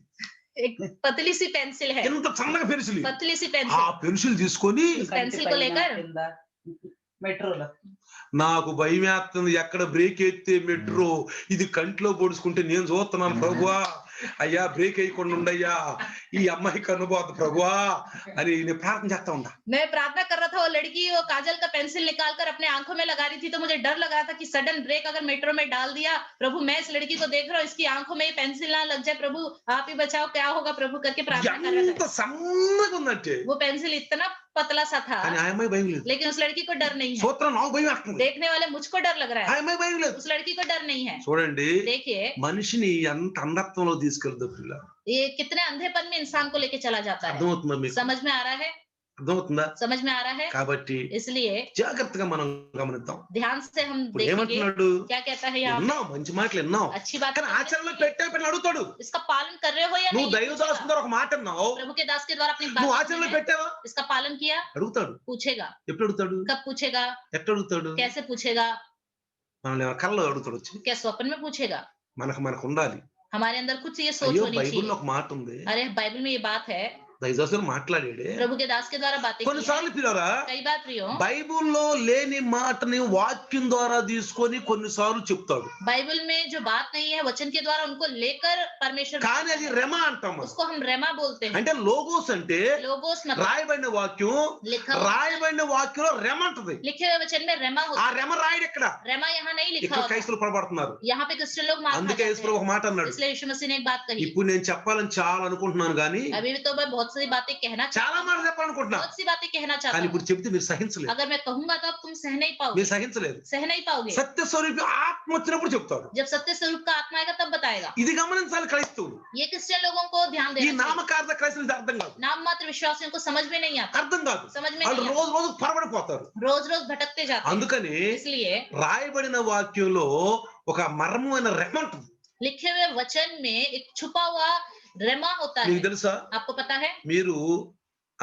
एक पतली सी पेंसिल है, ఎంత సన్నగా పెన్సిల్, पतली सी ఆ पेंसिल, పెన్సిల్ తీసుకొని पेंसिल को लेकर మెట్రోలో నాకు భయం వేస్తుంది, ఎక్కడ బ్రేక్ ఎత్తే మెట్రో ఇది కంట్లో పొడుచుకుంటే నేను చూస్తున్నాను ప్రభువా, అయ్యా బ్రేక్ వేయకుండా ఉండయ్యా ఈ అమ్మాయికి అనుభవం ప్రభువా అని నేను ప్రార్థన చేస్తా ఉండా. मैं प्रार्थना कर रहा था, वो लड़की वो काजल का पेंसिल निकालकर अपने आंखों में लगा रही थी, तो मुझे डर लग रहा था कि सडन ब्रेक अगर मेट्रो में डाल दिया, प्रभु मैं इस लड़की को देख रहा हूँ, इसकी आंखों में ये पेंसिल ना लग जाए, प्रभु आप ही बचाओ, क्या होगा प्रभु करके प्रार्थना कर रहा ఎంత था। సన్నగా ఉందంటే वो पेंसिल इतना पतला सा था, కానీ ఆ అమ్మాయి భయం లేదు. लेकिन उस लड़की को डर नहीं है। సూత్రం నాకు భయం వేస్తుంది, देखने वाले मुझको डर लग रहा ఆ है, అమ్మాయి భయం లేదు. उस लड़की को डर नहीं है। చూడండి देखिए మనిషిని ఎంత అంధత్వంలో తీసుకెళ్తా పిల్ల. ये कितने अंधेपन में इंसान को लेके चला जाता है। అర్థమవుతుందా మీకు? समझ में आ रहा है? అర్థమవుతుందా? समझ में आ रहा है? కాబట్టి इसलिए జాగ్రత్తగా మనం గమనిద్దాం. ध्यान से हम ఇప్పుడు देखेंगे ఏమంటున్నాడు? क्या कहता है यहाँ। విన్నాం, మంచి మాటలు విన్నాం, अच्छी बात కానీ ఆచరణలో పెట్టే పిల్లలు అడుగుతాడు. इसका पालन कर रहे हो या నువ్వు नहीं, దైవదాసు ద్వారా ఒక మాట అన్నావు, प्रभु के दास के द्वारा अपनी నువ్వు बात ఆచరణలో सुनी है, పెట్టావా? इसका पालन किया, అడుగుతాడు. पूछेगा। ఎప్పుడు అడుగుతాడు? कब पूछेगा, ఎట్లా అడుగుతాడు? कैसे पूछेगा, మనల్ని కళ్ళలో అడుగుతాడు వచ్చి. क्या स्वप्न में पूछेगा। మనకు ఉండాలి. हमारे अंदर कुछ ये सोच అయ్యో होनी బైబిల్లో चाहिए। ఒక మాట ఉంది, अरे बाइबल में ये बात है, దైవదాసులు మాట్లాడాడే. प्रभु के दास के द्वारा बातें की हैं। కొన్నిసార్లు పిల్లరా कई बार प्रियो బైబిల్లో లేని మాటని వాక్యం ద్వారా తీసుకొని కొన్నిసార్లు చెప్తాడు, बाइबल में जो बात नहीं है वचन के द्वारा उनको लेकर परमेश्वर కానీ అది రెమ అంటాం మనం. उसको हम रेमा बोलते हैं। అంటే లోగోస్ అంటే लोगोस मतलब రాయబడిన వాక్యం, लिखा हुआ- రాయబడిన వాక్యంలో రెమ ఉంటది. लिखे हुए वचन में रेमा ఆ होता है। రెమ రాయడు ఇక్కడ. रेमा यहाँ नहीं लिखा ఇక్కడ होता, క్రైస్తవులు పొరపడుతున్నారు. यहाँ पे क्रिश्चियन लोग मार అందుకే खाते యేసుప్రభు ఒక మాట हैं। అన్నాడు, इसलिए यीशु मसीह ने एक बात कही। ఇప్పుడు నేను చెప్పాలని చాలా అనుకుంటున్నాను కానీ अभी भी तो मैं बहुत सारी बातें कहना చాలా మాట చెప్పాలనుకుంటున్నా, बहुत सी बातें कहना चाहता కానీ हूँ। ఇప్పుడు చెప్తే మీరు సహించలేదు. अगर मैं कहूंगा तो अब तुम सह नहीं पाओगे, మీరు సహించలేదు. सह नहीं पाओगे। సత్య స్వరూపి ఆత్మ వచ్చినప్పుడు చెప్తాడు. जब सत्य स्वरूप का आत्मा आएगा तब बताएगा। ఇది గమనించాలి క్రైస్తవులు. ये क्रिश्चियन लोगों को ध्यान ఈ देना चाहिए। నామకార్థ క్రైస్తవులు ఇది అర్థం కాదు, नाम मात्र विश्वासियों को समझ में नहीं आता, అర్థం కాదు. समझ में వాళ్ళు नहीं आता, రోజు రోజు పొరబడిపోతారు. रोज रोज भटकते जाते हैं। అందుకని इसलिए రాయబడిన వాక్యంలో ఒక మర్మమైన రెమ ఉంటుంది. लिखे हुए वचन में एक छुपा हुआ रेमा होता है। మీకు తెలుసా, आपको पता है, మీరు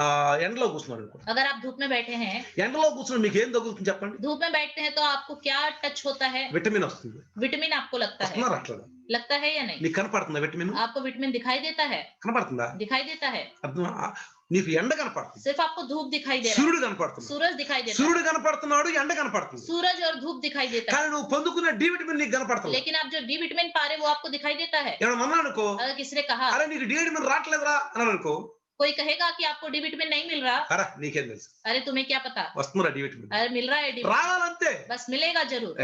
ఆ ఎండలో కూర్చున్నారు అనుకో, अगर आप धूप में बैठे हैं, ఎండలో కూర్చుని మీకు ఏం తగ్గుతుంది చెప్పండి? धूप में बैठते हैं तो आपको क्या टच होता है, విటమిన్ వస్తుంది. विटामिन आपको लगता है, వస్తున్నారు అట్లా? लगता है या नहीं? నీకు కనపడుతుందా విటమిన్? आपको विटामिन दिखाई देता है, కనపడుతుందా? दिखाई देता है। అర్థం నీకు ఎండ కనపడుతుంది, सिर्फ आपको धूप दिखाई दे रहा है, సూర్యుడు కనపడుతుంది. सूरज दिखाई देता है, సూర్యుడు కనపడుతున్నాడు, ఎండ కనపడుతుంది, सूरज और धूप दिखाई देता है। కానీ నువ్వు పొందుకున్న డి విటమిన్ నీకు కనపడుతుంది. लेकिन आप जो डी विटामिन पा रहे हैं वो आपको दिखाई देता है। ఏమన్నా అన్నా అనుకో, अगर किसी ने कहा, అరే నీకు డి విటమిన్ రావట్లేదురా అని అనుకో, कोई कहेगा कि आपको डी विटामिन नहीं मिल रहा, అరే నీకేం తెలుసు, अरे तुम्हें क्या पता, వస్తుందిరా డి విటమిన్, अरे मिल रहा है डी, రావాలంతే. बस मिलेगा जरूर।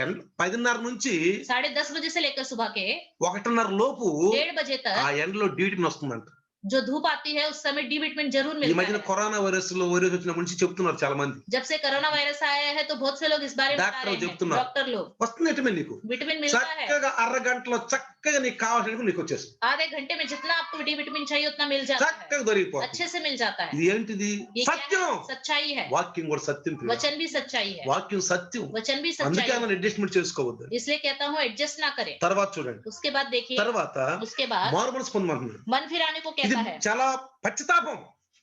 10:30 నుంచి 10:30 बजे से लेकर सुबह के 1:30 లోపు 1:30 बजे ఆ तक ఎండలో డి విటమిన్ వస్తుందంట. जो धूप आती है उस समय डी विटामिन जरूर ఈ मिलता మధ్యన है। కరోనా వైరస్ వచ్చినప్పటి నుంచి చెప్తున్నారు చాలా మంది, जब से कोरोना वायरस आया है तो बहुत से लोग इस बारे में बता डॉक्टर रहे हैं, చెప్తున్నారు. डॉक्टर लोग, వస్తుంది విటమిన్ నీకు विटामिन मिलता है। చక్కగా అరగంటలో చక్కగా నీకు కావాల్సిన నీకు వచ్చేస్తుంది, आधे घंटे में जितना आपको डी विटामिन चाहिए उतना मिल जाता है, చక్కగా దొరికిపోతుంది. अच्छे से मिल जाता है। ఇది ఏంటిది? ये क्या సత్యం. है? सच्चाई है, వాక్యం కూడా సత్యం ప్రియులారా. वचन भी सच्चाई है, వాక్యం సత్యం. वचन भी అందుకే सच्चाई మనం है। అడ్జస్ట్మెంట్ చేసుకోవద్దు. इसलिए कहता हूँ एडजस्ट ना करें। తర్వాత చూడండి, उसके बाद देखिए, తర్వాత उसके बाद మారు మనసు పొందమంటున్నాడు. मन फिराने को ఇది कहता है। చాలా పశ్చాత్తాపం.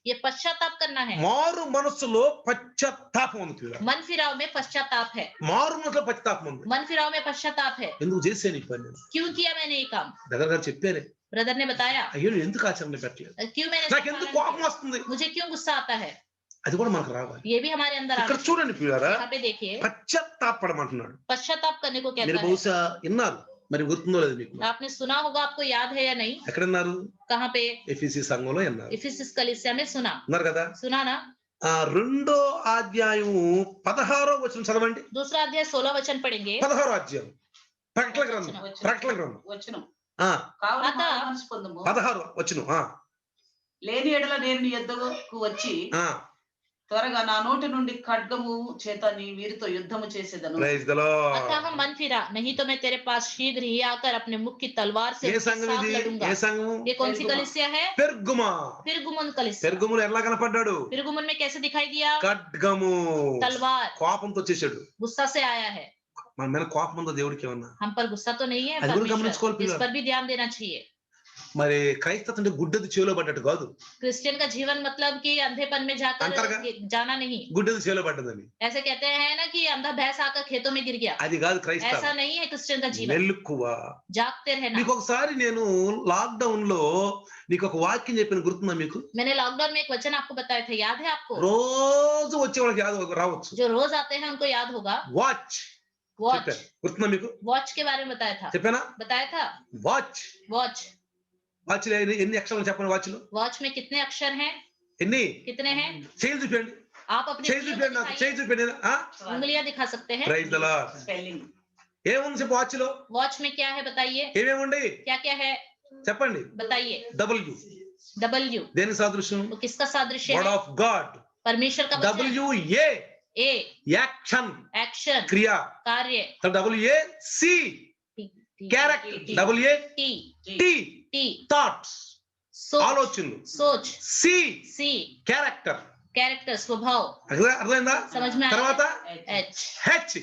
ये पश्चाताप करना है। మారు మనసులో పశ్చాత్తాపం ఉంది ప్రియులారా. मन फिराव में पश्चाताप है, మారు మనసులో పశ్చాత్తాపం ఉంది. मन फिराव में पश्चाताप है। ఎందుకు చేశాను ఈ పని? क्यों किया मैंने ये काम? దగ్గర గారు చెప్పారే, ब्रदर ने बताया, అయ్యో నేను ఎందుకు ఆచరణ పెట్టలేదు, क्यों मैंने నాకు इसका ఎందుకు पालन కోపం किया? వస్తుంది, मुझे क्यों गुस्सा आता है? అది కూడా మనకు రావాలి. ये भी हमारे अंदर ఇక్కడ आता చూడండి ప్రియులారా, है। यहाँ पे देखिए, పశ్చాత్తాపడమంటున్నాడు. पश्चाताप करने को మీరు कहता है। బహుశా విన్నారు, మరి గుర్తుందో లేదు మీకు? आपने सुना होगा, आपको याद है या नहीं? ఎక్కడ విన్నారు? कहाँ पे? ఎఫీసీ సంఘంలో విన్నారు. इफिसुस कलीसिया में सुना, ఉన్నారు కదా? सुना ना? ఆ 2వ అధ్యాయము 16వ వచనం చదవండి. दूसरा अध्याय 16 वचन पढ़ेंगे। 16వ అధ్యాయం ప్రకటన గ్రంథం, ప్రకటన గ్రంథం వచ్చును ఆ కావున అత- మారు మనసు పొందుము. 16వ వచనం. లేని ఎడల నేను నీ యొద్దకు వచ్చి త్వరగా నా నోటి నుండి ఖడ్గము చేత నీ వీరితో యుద్ధము చేసేదను. Praise the lord. अतः मन फिरा, नहीं तो मैं तेरे पास शीघ्र ही आकर अपने मुख की तलवार से ఏ उनके సంఘం साथ ఇది? लड़ूंगा। ఏ సంఘం? ये कौन सी पेरगुमा। कलीसिया है? పెర్గుమా. पिरगुमुन कलीसिया। పెర్గుములో ఎలా కనపడ్డాడు? पिरगुमुन में कैसे दिखाई दिया? ఖడ్గము, तलवार, కోపంతో చేశాడు. गुस्सा से आया है। మన మీద కోపం ఉందో దేవుడికి ఏమన్నా? हम पर गुस्सा तो नहीं है అది కూడా परमेश्वर, గమనించుకోవాలి इस పిల్లలు. पर भी ध्यान देना चाहिए। మరి క్రైస్తవం అంటే గుడ్డది చేలో పడ్డట్టు కాదు. क्रिश्चियन का जीवन मतलब कि अंधेपन में जाकर अंतरगा- जाना नहीं। గుడ్డది చేలో పడ్డదని ऐसे कहते हैं ना कि अंधा भैंस आकर खेतों में गिर गया, అది కాదు ऐसा క్రైస్తవం. नहीं है क्रिश्चियन का जीवन। మెలకువ. जागते रहना। మీకు ఒకసారి నేను లాక్డౌన్ లో నీకు ఒక వాక్యం చెప్పిన గుర్తుందా మీకు? मैंने लॉकडाउन में एक वचन आपको बताया था, याद है आपको? రోజు వచ్చే వాళ్ళకి రావచ్చు. जो रोज आते हैं उनको याद होगा। వాచ్ वॉच, చెప్పాను, గుర్తుందా మీకు? वॉच के बारे में बताया था, చెప్పానా? बताया था। వాచ్. वॉच, వాచ్లో ఎన్ని అక్షరాలు చెప్పండి? వాచ్లో वॉच में कितने अक्षर हैं? ఎన్ని? कितने हैं? చేయి చూపండి, आप अपनी చేయి उंगलियों को చూపండి, నాకు दिखाइए। చేయి చూపండి. उंगलियां दिखा सकते हैं। Praise the lord. స్పెల్లింగ్ ఏముంది చెప్పు వాచ్లో? वॉच में क्या है बताइए? ఏమేముండి क्या क्या है చెప్పండి? बताइए? డబ్ల్యూ W దేని సాదృశ్యం? वो किसका सादृश्य వర్డ్ है? Of God. परमेश्वर का वचन। W A A action, action, క్రియ. कार्य। W A C character, W A T T T thoughts, सोच ఆలోచనలు. सोच। C C character. कैरेक्टर स्वभाव। అర్థమైందా? समझ में తర్వాత आया? H H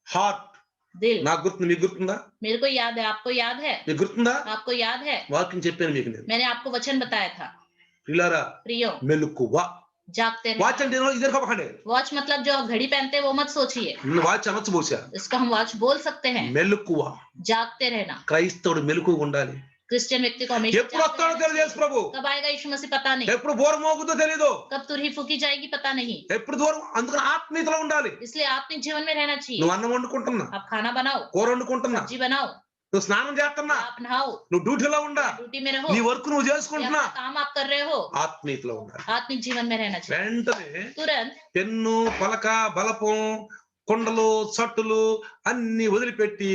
heart. दिल। నాకు గుర్తుంది, మీకు గుర్తుందా? मेरे को याद है, आपको याद है? మీకు గుర్తుందా? आपको याद है? వాక్యం చెప్పాను మీకు నేను. मैंने आपको वचन बताया था। పిల్లారా प्रियो మెలకువ. जागते వాచ్ रहना। అంటే ఇద్దరు కపకండి. वॉच मतलब जो घड़ी पहनते हैं वो मत सोचिए, వాచ్ అనొచ్చు బహుశా. इसको हम वॉच बोल सकते हैं। మెలకువ. जागते रहना। క్రైస్తవుడు మెలకువ ఉండాలి. क्रिश्चियन व्यक्ति को हमेशा ఎప్పుడు जागते వస్తాడో रहना తెలియదు యేసు चाहिए। ప్రభు. कब आएगा यीशु मसीह पता नहीं, ఎప్పుడు బోర్ మోగుతో తెలియదు. कब तुरही फूकी जाएगी पता नहीं। ఎప్పుడు దూరం. అందుకని ఆత్మీయతలో ఉండాలి. इसलिए आत्मिक जीवन में रहना चाहिए। నువ్వు అన్నం వండుకుంటున్నా, आप खाना बनाओ, కూర వండుకుంటున్నా, सब्जी बनाओ, నువ్వు స్నానం చేస్తున్నా, आप नहाओ, నువ్వు డ్యూటీలో ఉండా, ड्यूटी में रहो, నీ వర్క్ నువ్వు या చేసుకుంటున్నా, अपना काम आप कर रहे हो, ఆత్మీయతలో ఉండాలి. आत्मिक जीवन में रहना चाहिए। వెంటనే तुरंत పెన్ను, పలక, బలపం, కొండలు, సట్టులు అన్ని వదిలిపెట్టి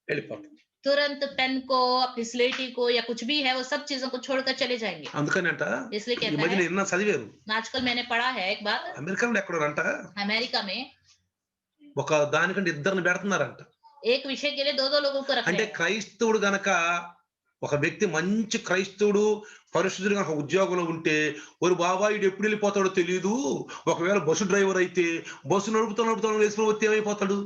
వెళ్ళిపోతాం. तुरंत पेन को, अपनी स्लेटी को या कुछ भी है वो सब चीजों को छोड़कर चले जाएंगे। అందుకనంట इसलिए ఈ कहता మధ్య है, నిన్న చదివాను, आजकल मैंने पढ़ा है एक बात, అమెరికాలో ఎక్కడోనంట अमेरिका में ఒక దానికంటే ఇద్దరిని పెడుతున్నారంట. एक विषय के लिए दो दो लोगों को रख అంటే रहे हैं। క్రైస్తవుడు గనక, ఒక వ్యక్తి మంచి క్రైస్తవుడు పరిశుద్ధుడు గనక ఉద్యోగంలో ఉంటే, ఒక బాబా ఇడు ఎప్పుడు వెళ్ళిపోతాడో తెలియదు. ఒకవేళ బస్సు డ్రైవర్ అయితే బస్సు నడుపుతూ వేసుకుని ఏమైపోతాడు?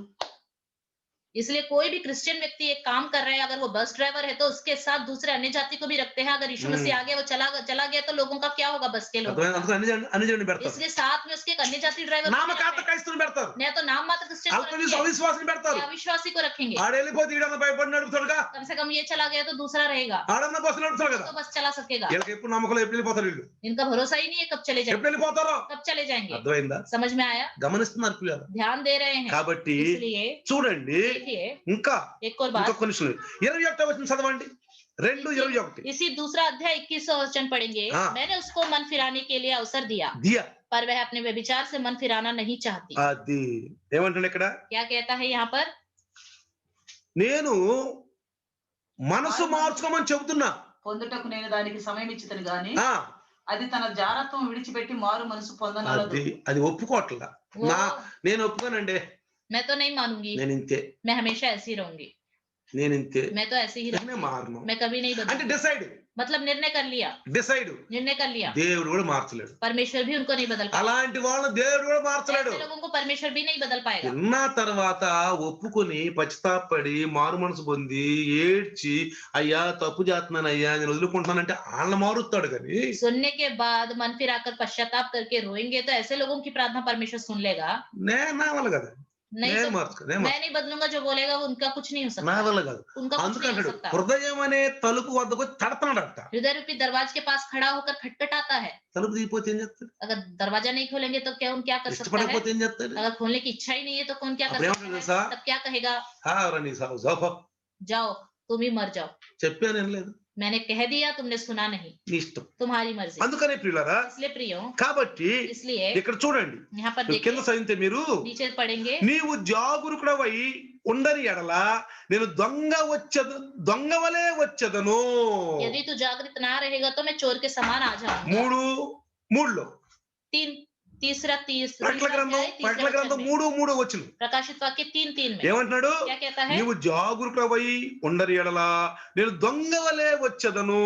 इसलिए कोई भी क्रिश्चियन व्यक्ति एक काम कर रहे हैं, अगर वो बस ड्राइवर है तो उसके साथ दूसरे अन्य जाति को भी रखते हैं। अगर यीशु मसीह आगे वो चला गया तो लोगों का क्या होगा? बस के लोगों का। అన్ని జనులు పెడతారు. इसलिए साथ में उसके एक अन्य जाति ड्राइवर నామకాత క్రైస్తవుని పెడతారు, या तो नाम मात्र क्रिश्चियन को रखेंगे, అవిశ్వాసిని పెడతారు. या अविश्वासी को रखेंगे। ఆడ వెళ్ళిపోతే ఈడన్న భయపడి నడుపుతాడుగా, कम से कम ये चला गया तो दूसरा रहेगा, ఆడన్న బస్సు నడుపుతాడు కదా. तो बस चला सकेगा। వీళ్ళకి ఎప్పుడు నమ్మకం, ఎప్పుడు వెళ్ళిపోతారు వీళ్ళు, इनका भरोसा ही नहीं है कब चले ఎప్పుడు जाएंगे, వెళ్ళిపోతారో. कब चले जाएंगे। అర్థమైందా? समझ में आया? గమనిస్తున్నారు పిల్లలు. ध्यान दे रहे हैं। కాబట్టి इसलिए చూడండి, देखिए ఇంకా एक और बात, కొన్ని 21వ వచనం చదవండి. 2:21. इसी दूसरा अध्याय 21वां वचन पढ़ेंगे। हाँ। मैंने उसको मन फिराने के लिए अवसर दिया, దియా. पर वह अपने व्यभिचार से मन फिराना नहीं चाहती। అది ఏమంటాడు ఇక్కడ? क्या कहता है यहाँ पर? నేను మనసు మార్చుకోమని చెబుతున్నా. పొందుటకు నేను దానికి సమయం ఇచ్చితను గాని ఆ అది తన జారత్వం విడిచిపెట్టి మారు మనసు పొందనలదు. అది ఒప్పుకోవట్లా. నేను ఒప్పుకోనండి, मैं तो नहीं मानूंगी, నేను ఇంతే, मैं हमेशा ऐसी रहूंगी, నేను ఇంతే, मैं तो ऐसे ही నేను रहूंगी, మారను मैं कभी नहीं అంటే बदलूंगी। డిసైడ్ मतलब निर्णय कर लिया, निर्णय कर लिया। దేవుడు కూడా మార్చలేడు. परमेश्वर भी उनको नहीं बदल पाएगा, అలాంటి వాళ్ళని దేవుడు కూడా మార్చలేడు. ऐसे लोगों को परमेश्वर भी नहीं बदल पाएगा। విన్న తర్వాత ఒప్పుకొని పశ్చాత్తాపడి మారు మనసు పొంది ఏడ్చి, అయ్యా తప్పు చేస్తున్నాను అయ్యా నేను వదులుకుంటున్నానంటే వాళ్ళని మారుస్తాడు. కానీ सुनने के बाद मन फिराकर पश्चाताप करके रोएंगे तो ऐसे लोगों की प्रार्थना परमेश्वर सुन लेगा? నేను నా వల్ల కదా, नहीं నేను तो మార్చుకో, मैं नहीं बदलूंगा, जो बोलेगा वो उनका कुछ नहीं हो నా सकता, వల్ల కాదు. उनका कुछ नहीं हो అందుకంటాడు सकता। హృదయం అనే తలుపు వద్దకు వచ్చి తడతాడట. हृदय रूपी दरवाजे के पास खड़ा होकर खटखटाता है। తలుపు తీయపోతే ఏం చేస్తాడు? अगर दरवाजा नहीं खोलेंगे तो क्या कर सकता है? ఇష్టపడకపోతే ఏం చేస్తాడు? अगर खोलने की इच्छा ही नहीं है तो कौन क्या कर అప్పుడు सकता ఏమంటాడు है? तब क्या कहेगा? నీ సాగు జాఫా जाओ तुम ही मर जाओ, చెప్పాను ఏం లేదు, मैंने कह दिया तुमने सुना नहीं, నీ ఇష్టం. तुम्हारी मर्जी। అందుకనే ప్రియులారా, इसलिए प्रियो, కాబట్టి इसलिए ఇక్కడ చూడండి, यहाँ पर కింద देखिए, చదివితే మీరు नीचे पढ़ेंगे, నీవు జాగరూకుడవై ఉండని ఎడల నేను దొంగ వలే వచ్చేదను. यदि तू जागृत ना रहेगा तो मैं चोर के समान आ जाऊंगा। 3:3 तीसरा ప్రకటన గ్రంథం 3:3 వచ్చిన प्रकाशित वाक्य 3:3 में ఏమంటున్నాడు? क्या कहता है? నీవు జాగరూకుడవై ఉండని ఎడల నేను దొంగ వలే వచ్చేదను.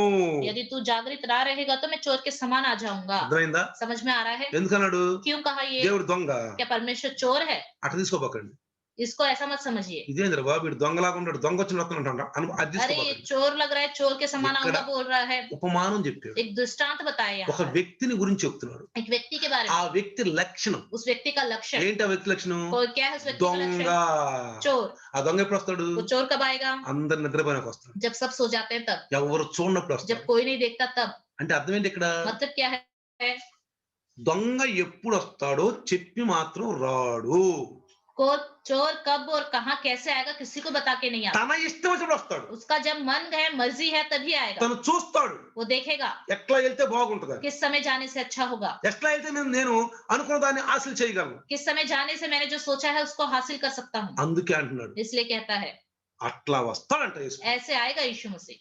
यदि तू जागृत ना रहेगा तो मैं चोर के समान आ जाऊंगा। అర్థమైందా? समझ में आ रहा है? ఎందుకన్నాడు? क्यों कहा ये? దేవుడు దొంగ. क्या परमेश्वर चोर है? అట్లా తీసుకోబోకండి. इसको ऐसा मत समझिए। ఇదేంద్ర బాబు వీడు దొంగలాగా ఉన్నాడు, దొంగ వచ్చిన అది अरे ये తీసుకోబోకండి. चोर लग रहा है, चोर के समान आऊंगा बोल रहा है। ఉపమానం చెప్పాడు, एक दृष्टांत बताया ఒక यहाँ पर, వ్యక్తిని గురించి చెప్తున్నాడు. एक व्यक्ति के बारे ఆ में, వ్యక్తి లక్షణం उस వ్యక్తి का लक्षण ఏంటి? ఆ వ్యక్తి లక్షణం क्या है? उस व्यक्ति का దొంగ. लक्षण चोर। ఆ దొంగ ఎప్పుడు వస్తాడు? वो चोर कब आएगा? అందరు నిద్రపోయినాక వస్తాడు, जब सब सो जाते हैं तब, ఎవరు చూడనప్పుడు जब వస్తాడు. कोई नहीं देखता तब। అంటే అర్థం ఏంటి ఇక్కడ? मतलब क्या है? దొంగ ఎప్పుడు వస్తాడో చెప్పి మాత్రం రాడు. चोर कब और कहाँ कैसे आएगा किसी को बता के नहीं आता। తన ఇష్టం వచ్చినప్పుడు వస్తాడు, उसका जब मन है मर्जी है तभी आएगा। తను చూస్తాడు वो देखेगा ఎట్లా వెళ్తే బాగుంటుందని, किस समय जाने से अच्छा होगा, ఎట్లా వెళ్తే నేను అనుకున్న దాన్ని హాసిల్ చేయగలను. किस समय जाने से मैंने जो सोचा है उसको हासिल कर सकता हूँ। అందుకే అంటున్నాడు इसलिए कहता है అట్లా వస్తాడంట యేసు. ऐसे आएगा यीशु मसीह।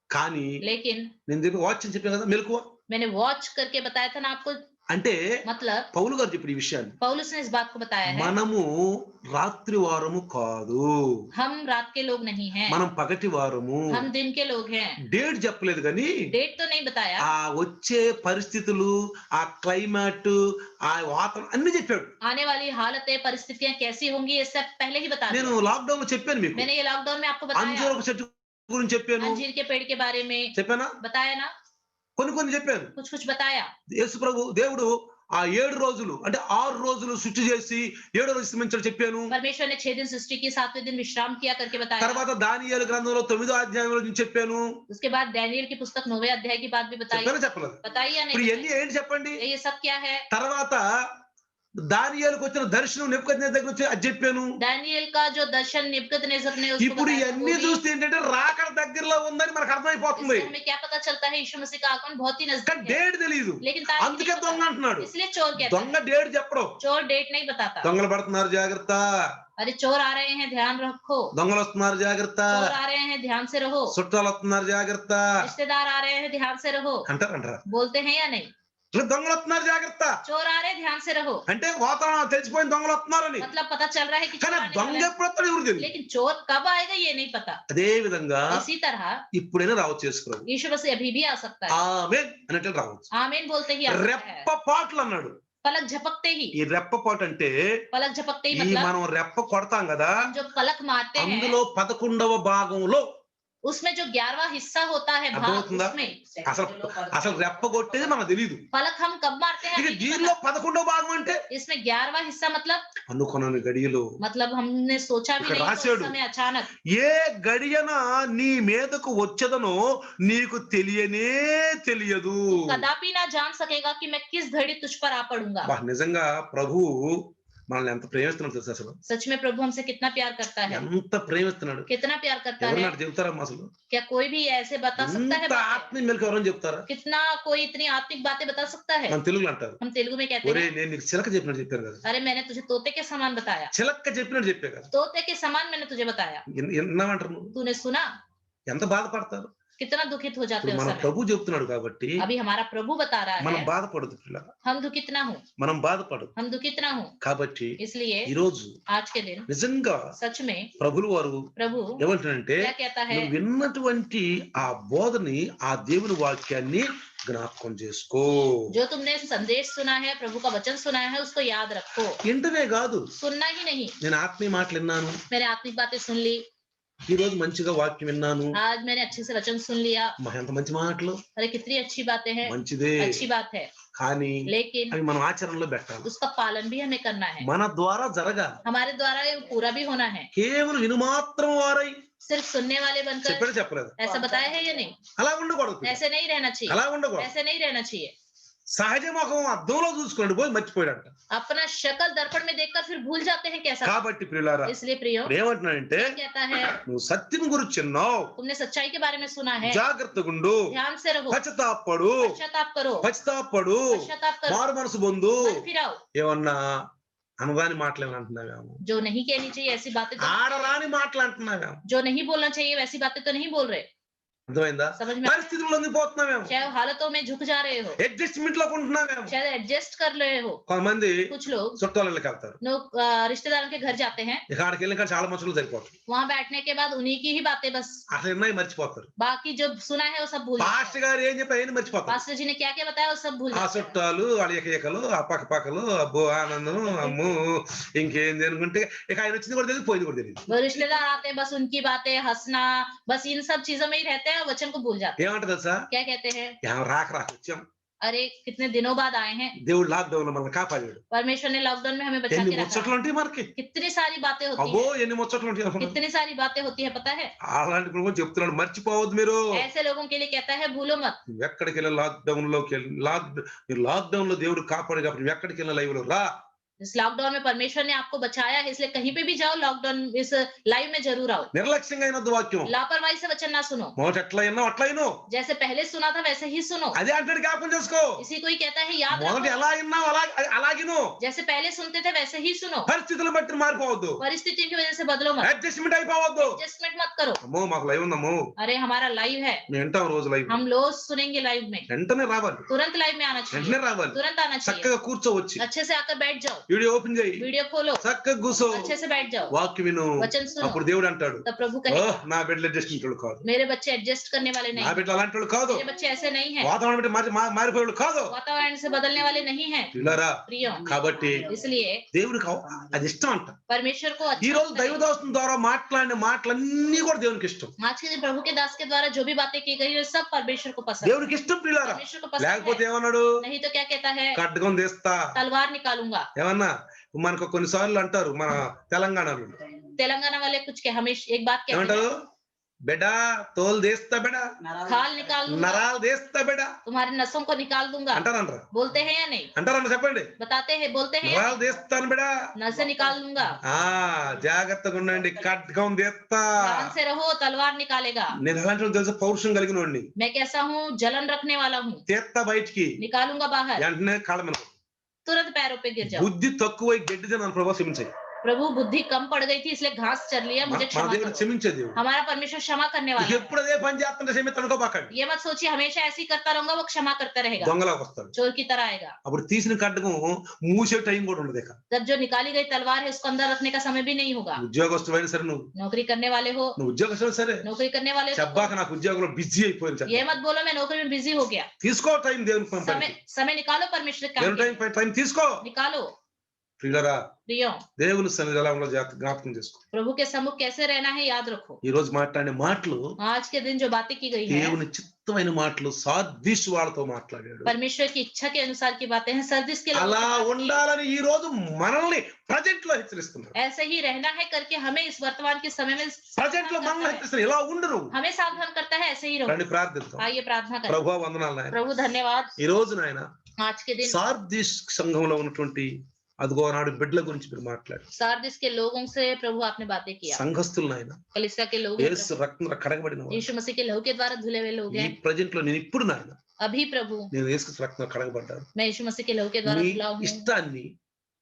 కానీ लेकिन నేను దీన్ని వాచ్ చెప్పాను కదా, మెలకువ मैंने वॉच करके बताया था ना आपको, అంటే मतलब పౌలు గారు చెప్పిన ఈ విషయాన్ని, पौलुस ने इस बात को बताया है మనము రాత్రి వారము కాదు, हम रात के लोग नहीं हैं, మనం పగటి వారము. हम दिन के लोग हैं। డేట్ చెప్పలేదు కానీ डेट तो नहीं बताया, ఆ వచ్చే పరిస్థితులు, ఆ క్లైమేట్, ఆ వాతావరణం అన్ని చెప్పాడు. आने वाली हालतें परिस्थितियां कैसी होंगी ये सब पहले ही बता నేను दिया। లాక్డౌన్ లో చెప్పాను మీకు, मैंने ये लॉकडाउन में आपको बताया, అంజూరపు చెట్టు గురించి చెప్పాను, अंजीर के पेड़ के बारे में చెప్పానా, बताया ना, కొన్ని చెప్పాను. कुछ कुछ बताया। యేసు ప్రభు దేవుడు ఆ 7 రోజులు అంటే 6 రోజులు సృష్టి చేసి 7వ రోజు విశ్రమించాడు చెప్పాను. परमेश्वर ने 6 दिन सृष्टि की, 7वें दिन विश्राम किया करके बताया। తర్వాత దానియేలు గ్రంథంలో 9వ అధ్యాయంలో నుంచి చెప్పాను. उसके बाद डैनियल की पुस्तक 9वें अध्याय की बात भी बताई। చెప్పాను చెప్పలేదు, बताई या ఇప్పుడు नहीं ఇవన్నీ ఏంటి చెప్పండి. बताई? ये सब क्या है? తర్వాత దానియేలుకు వచ్చిన దర్శనం నెబుకద్నెజర్ దగ్గర వచ్చి అది చెప్పాను. डैनियल का जो दर्शन नेबुकदनेस्सर ने उसको ఇప్పుడు बताया था, ఇవన్నీ वो भी। చూస్తే ఏంటంటే రాకడ దగ్గరలో ఉందని మనకు అర్థమైపోతుంది, इससे हमें क्या पता चलता है यीशु मसीह का आगमन बहुत ही కానీ नजदीक है, డేట్ తెలియదు. लेकिन तारीख అందుకే नहीं దొంగ पता। అంటున్నాడు. इसलिए चोर कहता దొంగ है, డేట్ చెప్పడం. चोर डेट नहीं बताता। దొంగలు పడుతున్నారు జాగ్రత్త, अरे चोर आ रहे हैं ध्यान रखो, దొంగలు వస్తున్నారు జాగ్రత్త, चोर आ रहे हैं ध्यान से रहो, చుట్టాలు వస్తున్నారు జాగ్రత్త रिश्तेदार आ रहे हैं ध्यान से रहो, అంటారా? बोलते हैं या नहीं? దొంగలు వస్తున్నారు జాగ్రత్త चोर आ रहे हैं ध्यान से रहो, అంటే వాతావరణం తెలిసిపోయిన దొంగలు వస్తున్నారని, मतलब पता चल रहा है कि కానీ चोर आने దొంగ वाला है। ఎప్పుడు వస్తాడు ఎవరు తెలియదు. लेकिन चोर कब आएगा ये नहीं पता। అదే విధంగా इसी तरह ఇప్పుడైనా రావచ్చు యేసు ప్రభు. यीशु मसीह अभी भी आ सकता है। ఆమేన్ అన్నట్లు రావచ్చు. आमीन बोलते ही आ सकता है। రెప్ప పాటలు అన్నాడు. पलक झपकते ही, ఈ రెప్ప పాట అంటే पलक झपकते ही ఈ मतलब మనం రెప్ప కొడతాం కదా, हम जो पलक मारते हैं అందులో 11వ భాగంలో उसमें जो 11वां हिस्सा होता है भाग, అర్థమవుతుందా? उसमें అసలు రెప్ప కొట్టేది మనకు తెలియదు. पलक हम कब मारते हैं ఇక हमें नहीं దీనిలో पता। 11వ భాగం అంటే इसमें 11वां हिस्सा అనుకున్నాను గడియలు मतलब हमने सोचा भी ఇక్కడ नहीं, तो రాశాడు. उस समय अचानक ఏ గడియన నీ మీదకు వచ్చేదనో నీకు తెలియనే తెలియదు. कदापि ना जान सकेगा कि मैं किस घड़ी तुझ पर आ पड़ूंगा। బా, నిజంగా ప్రభు మనల్ని ఎంత ప్రేమిస్తున్నాడు తెలుసా అసలు, सच में प्रभु हमसे कितना प्यार करता है, ఎంత ప్రేమిస్తున్నాడు. कितना प्यार करता है। ఎవరన్నా చెప్తారమ్మా అసలు, क्या कोई भी ऐसे बता सकता है ఇంత बातें? ఆత్మీయ మెలకు ఎవరైనా చెప్తారా? कितना कोई इतनी आत्मिक बातें बता सकता है? మన తెలుగులో అంటారు, हम तेलुगु में कहते ఒరే हैं, నేను నీకు చిలక చెప్పినట్టు చెప్పాను కదా, अरे मैंने तुझे तोते के समान बताया, చిలక చెప్పినట్టు చెప్పే కదా. तोते के समान मैंने तुझे बताया, విన్నామంటారు నువ్వు, तूने सुना? ఎంత బాధపడతారు. कितना दुखित हो जाते ఇప్పుడు हैं उस మన समय। ప్రభు చెప్తున్నాడు కాబట్టి अभी हमारा प्रभु बता रहा మనం है, బాధపడదు పిల్లల, हम दुखित ना हो, మనం బాధపడదు. हम दुखित ना हो। కాబట్టి इसलिए ఈ రోజు आज के दिन నిజంగా सच में ప్రభులు వారు प्रभु ఏమంటారంటే, क्या कहता है, నువ్వు విన్నటువంటి ఆ బోధని, ఆ దేవుని వాక్యాన్ని జ్ఞాపకం చేసుకో. जो तुमने संदेश सुना है, प्रभु का वचन सुना है, उसको याद रखो। వింటమే కాదు, सुनना ही नहीं, నేను ఆత్మీయ మాటలు విన్నాను, मैंने आत्मिक बातें सुन ली, ఈ రోజు మంచిగా వాక్యం విన్నాను, आज मैंने अच्छे से वचन सुन लिया, మా ఎంత మంచి మాటలు, अरे कितनी अच्छी बातें हैं, మంచిదే, अच्छी बात है, కానీ लेकिन అవి మనం ఆచరణలో పెట్టాలి. उसका पालन भी हमें करना है, మన ద్వారా జరగాలి. हमारे द्वारा ये पूरा भी होना है। కేవలం వినుమాత్రం వారై सिर्फ सुनने वाले बनकर చెప్పాడు చెప్పలేదు, ऐसा बताया है या नहीं? అలా ఉండకూడదు, ऐसे नहीं रहना चाहिए, అలా ఉండకూడదు. ऐसे नहीं रहना चाहिए। సహజ ముఖం అద్దంలో చూసుకున్నాడు పోయి మర్చిపోయాడంట. अपना शक्ल दर्पण में देखकर फिर भूल जाते हैं कैसा। కాబట్టి ప్రియులారా, इसलिए प्रियो ఇప్పుడు ఏమంటున్నాడంటే, क्या कहता है, నువ్వు సత్యం గురించి విన్నావు, तुमने सच्चाई के बारे में सुना है, జాగ్రత్తగా ఉండు, ध्यान से रहो, పశ్చాత్తాపడు, पश्चाताप करो, పశ్చాత్తాపడు, पश्चाताप करो, మారు మనసు పొందు. मन फिराओ। ఏమన్నా అనగాని మాటలు ఏమన్నా అంటున్నావేమో, जो नहीं कहनी चाहिए ऐसी बातें तो, ఆడరాని మాటలు అంటున్నావేమో, जो नहीं बोलना चाहिए वैसी बातें तो नहीं बोल रहे। అర్థమైందా? समझ में? పరిస్థితుల్లో లొంగిపోతున్నావేమో, चाहे हालतों में झुक जा रहे हो, అడ్జస్ట్మెంట్ లో ఉంటున్నావేమో. शायद एडजस्ट कर रहे हो। కొంతమంది कुछ लोग చుట్టాలకి వెళ్తారు, लोग रिश्तेदारों के घर जाते हैं, ఇక ఆడికి వెళ్ళిన కాడ చాలా మనుషులు సరిపోతారు, वहां बैठने के बाद उन्हीं की ही बातें बस, అసలు ఎన్నో మర్చిపోతారు. बाकी जो सुना है वो सब भूल जाते పాస్టర్ हैं। గారు ఏం చెప్పి ఆయన మర్చిపోతారు. पास्टर जी ने क्या क्या बताया वो सब भूल ఆ जाते हैं। చుట్టాలు, వాళ్ళ ఏకలు, ఆ పక్క పక్కలు, అబ్బో ఆనందం, అమ్ము ఇంకేంది అనుకుంటే ఇక ఆయన వచ్చింది కూడా తెలియదు, పోయింది కూడా తెలియదు. वो रिश्तेदार आते हैं, बस उनकी बातें, हंसना, बस इन सब चीजों में ही रहते हैं, वचन को भूल जाते ఏమంటారు తెలుసా, हैं। क्या कहते हैं, రాక వచ్చాం, अरे कितने दिनों बाद आए हैं, దేవుడు లాక్డౌన్ లో మనల్ని కాపాడాడు. परमेश्वर ने लॉकडाउन में हमें बचा ఎన్ని के रखा ముచ్చట్లు है। ఉంటాయి మనకి, कितनी सारी बातें होती అబ్బో हैं, ఎన్ని ముచ్చట్లు ఉంటాయి అనుకున్నాను. कितनी सारी बातें होती है पता है। అలాంటి కూడా చెప్తున్నాడు, మర్చిపోవద్దు మీరు. ऐसे लोगों के लिए कहता है भूलो मत। నువ్వు ఎక్కడికి వెళ్ళి లాక్డౌన్ లోకి వెళ్ళి లాక్డౌన్ లో దేవుడు కాపాడు కాబట్టి నువ్వు ఎక్కడికి వెళ్ళిన లైవ్ లో రా, इस लॉकडाउन में परमेश्वर ने आपको बचाया है, इसलिए कहीं पे भी जाओ लॉकडाउन इस लाइव में जरूर आओ। నిర్లక్ష్యంగా అయినొద్దు వాక్యం. लापरवाही से वचन ना सुनो, మొదట ఎట్లా విన్నావు అట్లా విను. जैसे पहले सुना था वैसे ही सुनो। అదే అంటాడు, జ్ఞాపకం చేసుకో. इसी को ही कहता है याद మొదట रखो, ఎలా విన్నావు అలాగిను. जैसे पहले सुनते थे वैसे ही सुनो। పరిస్థితులను బట్టి మారిపోవద్దు. परिस्थितियों की वजह से बदलो मत, అడ్జస్ట్మెంట్ అయిపోవద్దు. एडजस्टमेंट मत करो। అమ్మో మాకు లైవ్ ఉందమ్మో, अरे हमारा लाइव है, మేము వింటాం రోజు లైవ్. हम रोज सुनेंगे लाइव में, వెంటనే రావాలి, तुरंत लाइव में आना వెంటనే चाहिए, రావాలి. तुरंत आना चाहिए। చక్కగా కూర్చోవచ్చు, अच्छे से आकर बैठ जाओ, వీడియో ఓపెన్ చేయి, वीडियो खोलो, చక్కగా కూర్చో, अच्छे से बैठ जाओ, వాక్యం విను. वचन सुनो। అప్పుడు దేవుడు అంటాడు, तब प्रभु ఓ कहेगा నా బిడ్డలు అడ్జస్ట్మెంట్ కాదు, मेरे बच्चे एडजस्ट करने वाले నా नहीं, బిడ్డలు అలాంటి వాళ్ళు కాదు, मेरे बच्चे ऐसे नहीं है, వాతావరణం బట్టి మారిపోయేవాళ్ళు కాదు. वातावरण से बदलने वाले नहीं है। పిల్లరా, प्रियो, కాబట్టి इसलिए దేవుడికి అది ఇష్టం అంట. परमेश्वर को ఈ अच्छा రోజు लगता है। దైవదాసం ద్వారా మాట్లాడిన మాటలన్నీ కూడా దేవునికి ఇష్టం. आज के दिन प्रभु के दास के द्वारा जो भी बातें की गई है सब परमेश्वर को पसंद है, దేవుడికి ఇష్టం పిల్లరా. परमेश्वर को पसंद లేకపోతే है। ఏమన్నాడు, नहीं तो क्या कहता है, ఖడ్గం తీస్తా. तलवार निकालूंगा। ఏమన్నా మనకు కొన్నిసార్లు అంటారు మన తెలంగాణలో, तेलंगाना वाले कुछ के हमेशा एक बात कहते ఏమంటారు, हैं, బెడా తోలు తీస్తా బెడా, खाल निकाल दूंगा, నరాలు తీస్తా బెడా तुम्हारे नसों को निकाल दूंगा। అంటారంటారా, बोलते हैं या नहीं, అంటారన్న చెప్పండి. बताते हैं, बोलते हैं या నరాలు తీస్తాను బెడా, नहीं? नसें निकाल दूंगा। జాగ్రత్తగా ఉండండి, ఖడ్గం తీస్తా. ध्यान से रहो, तलवार निकालेगा। నేను ఎలాంటి వాడిని తెలుసా, పౌరుషం కలిగిన వాడిని. मैं कैसा हूँ, जलन रखने वाला हूँ, తీస్తా బయటికి, निकालूंगा बाहर, వెంటనే కాళ్ళ మీద. तुरंत पैरों पे गिर जाओ। బుద్ధి తక్కువై గడ్డి తిన్నాను ప్రభా, క్షమించాయి. प्रभु बुद्धि कम पड़ गई थी इसलिए घास चर लिया, मुझे మన क्षमा దేవుడు करो। క్షమించే దేవుడు. हमारा परमेश्वर क्षमा करने वाला है। ఎప్పుడు అదే పని చేస్తుంటే క్షమిస్తాను అనుకోబాకండి. ये मत सोचिए हमेशा ऐसे ही करता रहूंगा, वो क्षमा करता रहेगा, దొంగలాగా వస్తాడు. चोर की तरह आएगा। అప్పుడు తీసిన ఖడ్గం మూసే టైం కూడా ఉండదు. ఇక जब जो निकाली गई तलवार है उसको अंदर रखने का समय भी नहीं होगा। ఉద్యోగస్తులైనా సరే, नौकरी करने वाले हो, నువ్వు ఉద్యోగస్తులు సరే, नौकरी करने वाले हो, చెప్పాక నాకు ఉద్యోగంలో బిజీ అయిపోయింది ये చెప్ప. मत बोलो मैं नौकरी में बिजी हो गया। తీసుకో టైం, దేవుని समय పని समय निकालो परमेश्वर के काम దేవుని के लिए, టైం తీసుకో. निकालो। ప్రియులరా, प्रियो, దేవుని సన్నిధిలో ఎలా ఉండాలో జ్ఞాపకం చేసుకో. प्रभु के सम्मुख कैसे रहना है याद रखो। ఈ రోజు మాట్లాడిన మాటలు आज के दिन जो बातें की गई है దేవుని చిత్తమైన మాటలు, సాధ్విష్ వాళ్ళతో మాట్లాడాడు. परमेश्वर की इच्छा के अनुसार की बातें हैं, सर्दिस के लोगों అలా से बात की। ఉండాలని ఈ రోజు మనల్ని ప్రజెంట్ లో హెచ్చరిస్తున్నారు. ऐसे ही रहना है करके हमें इस वर्तमान के समय में ప్రజెంట్ లో మనల్ని హెచ్చరిస్తున్నారు, ఇలా ఉండు నువ్వు. हमें सावधान करता है, ऐसे ही रहो। రండి ప్రార్థిద్దాం. आइए प्रार्थना करें। ప్రభువా వందనాలు నాయన. प्रभु धन्यवाद, ఈ రోజు నాయన आज के दिन సార్దిస్ సంఘంలో ఉన్నటువంటి అదిగో నాడు బిడ్డల గురించి మీరు మాట్లాడు. सार्दिस के लोगों से प्रभु आपने बातें किया, సంఘస్థులు నాయన, कलीसिया के लोग हैं యేసు రక్తం కడగబడిన प्रभु, వారు. यीशु मसीह के लहू के द्वारा धुले हुए लोग ఈ हैं। ప్రజెంట్ లో నేను ఇప్పుడు నాయన, अभी प्रभु నేను యేసు రక్తం కడగబడ్డాను. मैं यीशु मसीह के लहू के द्वारा మీ धुला हूँ। ఇష్టాన్ని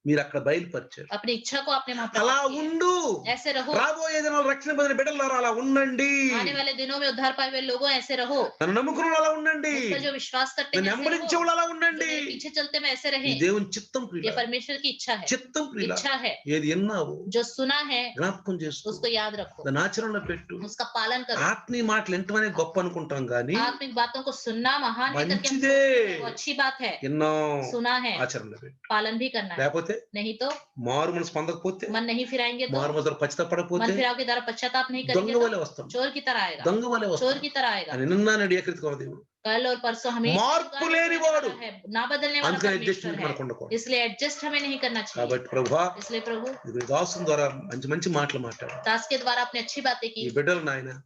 మీరు అక్కడ బయలుపరిచారు. अपनी इच्छा को आपने वहां అలా प्रकट किया। ఉండు. ऐसे रहो, రాబోయే దినాల్లో రక్షణ పొందిన బిడ్డలారా అలా ఉండండి. आने वाले दिनों में उद्धार पाए हुए लोगों ऐसे रहो, నన్ను నమ్ముకున్న వాళ్ళు అలా ఉండండి. मुझ पर जो विश्वास करते हैं నన్ను ऐसे వెంబడించే रहो, వాళ్ళు అలా जो ఉండండి. मेरे पीछे चलते में ऐसे ఈ रहे। దేవుని చిత్తం ये ప్రియుల, परमेश्वर की इच्छा है, చిత్తం ప్రియుల. इच्छा है। ఏది విన్నావు जो सुना है జ్ఞాపకం చేసుకో, उसको याद रखो, దాని ఆచరణలో పెట్టు. उसका पालन करो। ఆత్మీయ మాటలు ఎంతమనే గొప్ప అనుకుంటాం గానీ आत्मिक बातों को सुनना महान है करके हम మంచిదే. सोचते हैं, वो अच्छी बात है, ఎన్నో सुना है, ఆచరణలో పెట్టు. पालन भी करना है। లేకపోతే नहीं तो మారు మనసు పొందకపోతే, मन नहीं फिराएंगे तो, మారు మనసు मन పశ్చాత్తపడకపోతే फिराव के द्वारा पश्चाताप नहीं करेंगे దొంగ तो వలె వస్తాం. चोर की तरह आएगा, దొంగ వలె चोर వస్తాం की तरह आएगा। అని నిన్నాడు ఏకరీతిగా దేవుడు. कल और परसों हमें మార్పు లేనివాడు. है, ना बदलने वाला అందుకని परमेश्वर అడ్జస్ట్మెంట్ है, మనకు ఉండకూడదు. इसलिए एडजस्ट हमें नहीं करना चाहिए। కాబట్టి ప్రభువా, इसलिए प्रभु ఇది దాసుని ద్వారా మంచి మంచి మాటలు మాట్లాడు. दास के द्वारा आपने अच्छी बातें ఈ की। బిడ్డలు నాయన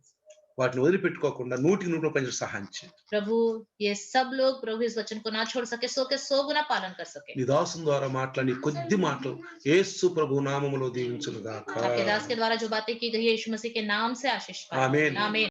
వాటిని వదిలిపెట్టుకోకుండా 100% పనిచేసి సహాయం చేయి. प्रभु ये सब लोग प्रभु इस वचन को ना छोड़ सके, 100 के 100 गुना पालन कर सके। నీ దాసుని ద్వారా మాట్లాడి కొద్ది మాటలు యేసు ప్రభు నామములో దీవించును గాక. आपके दास के द्वारा जो बातें की गई है यीशु मसीह के नाम से आशीष पाए। आमीन। आमीन।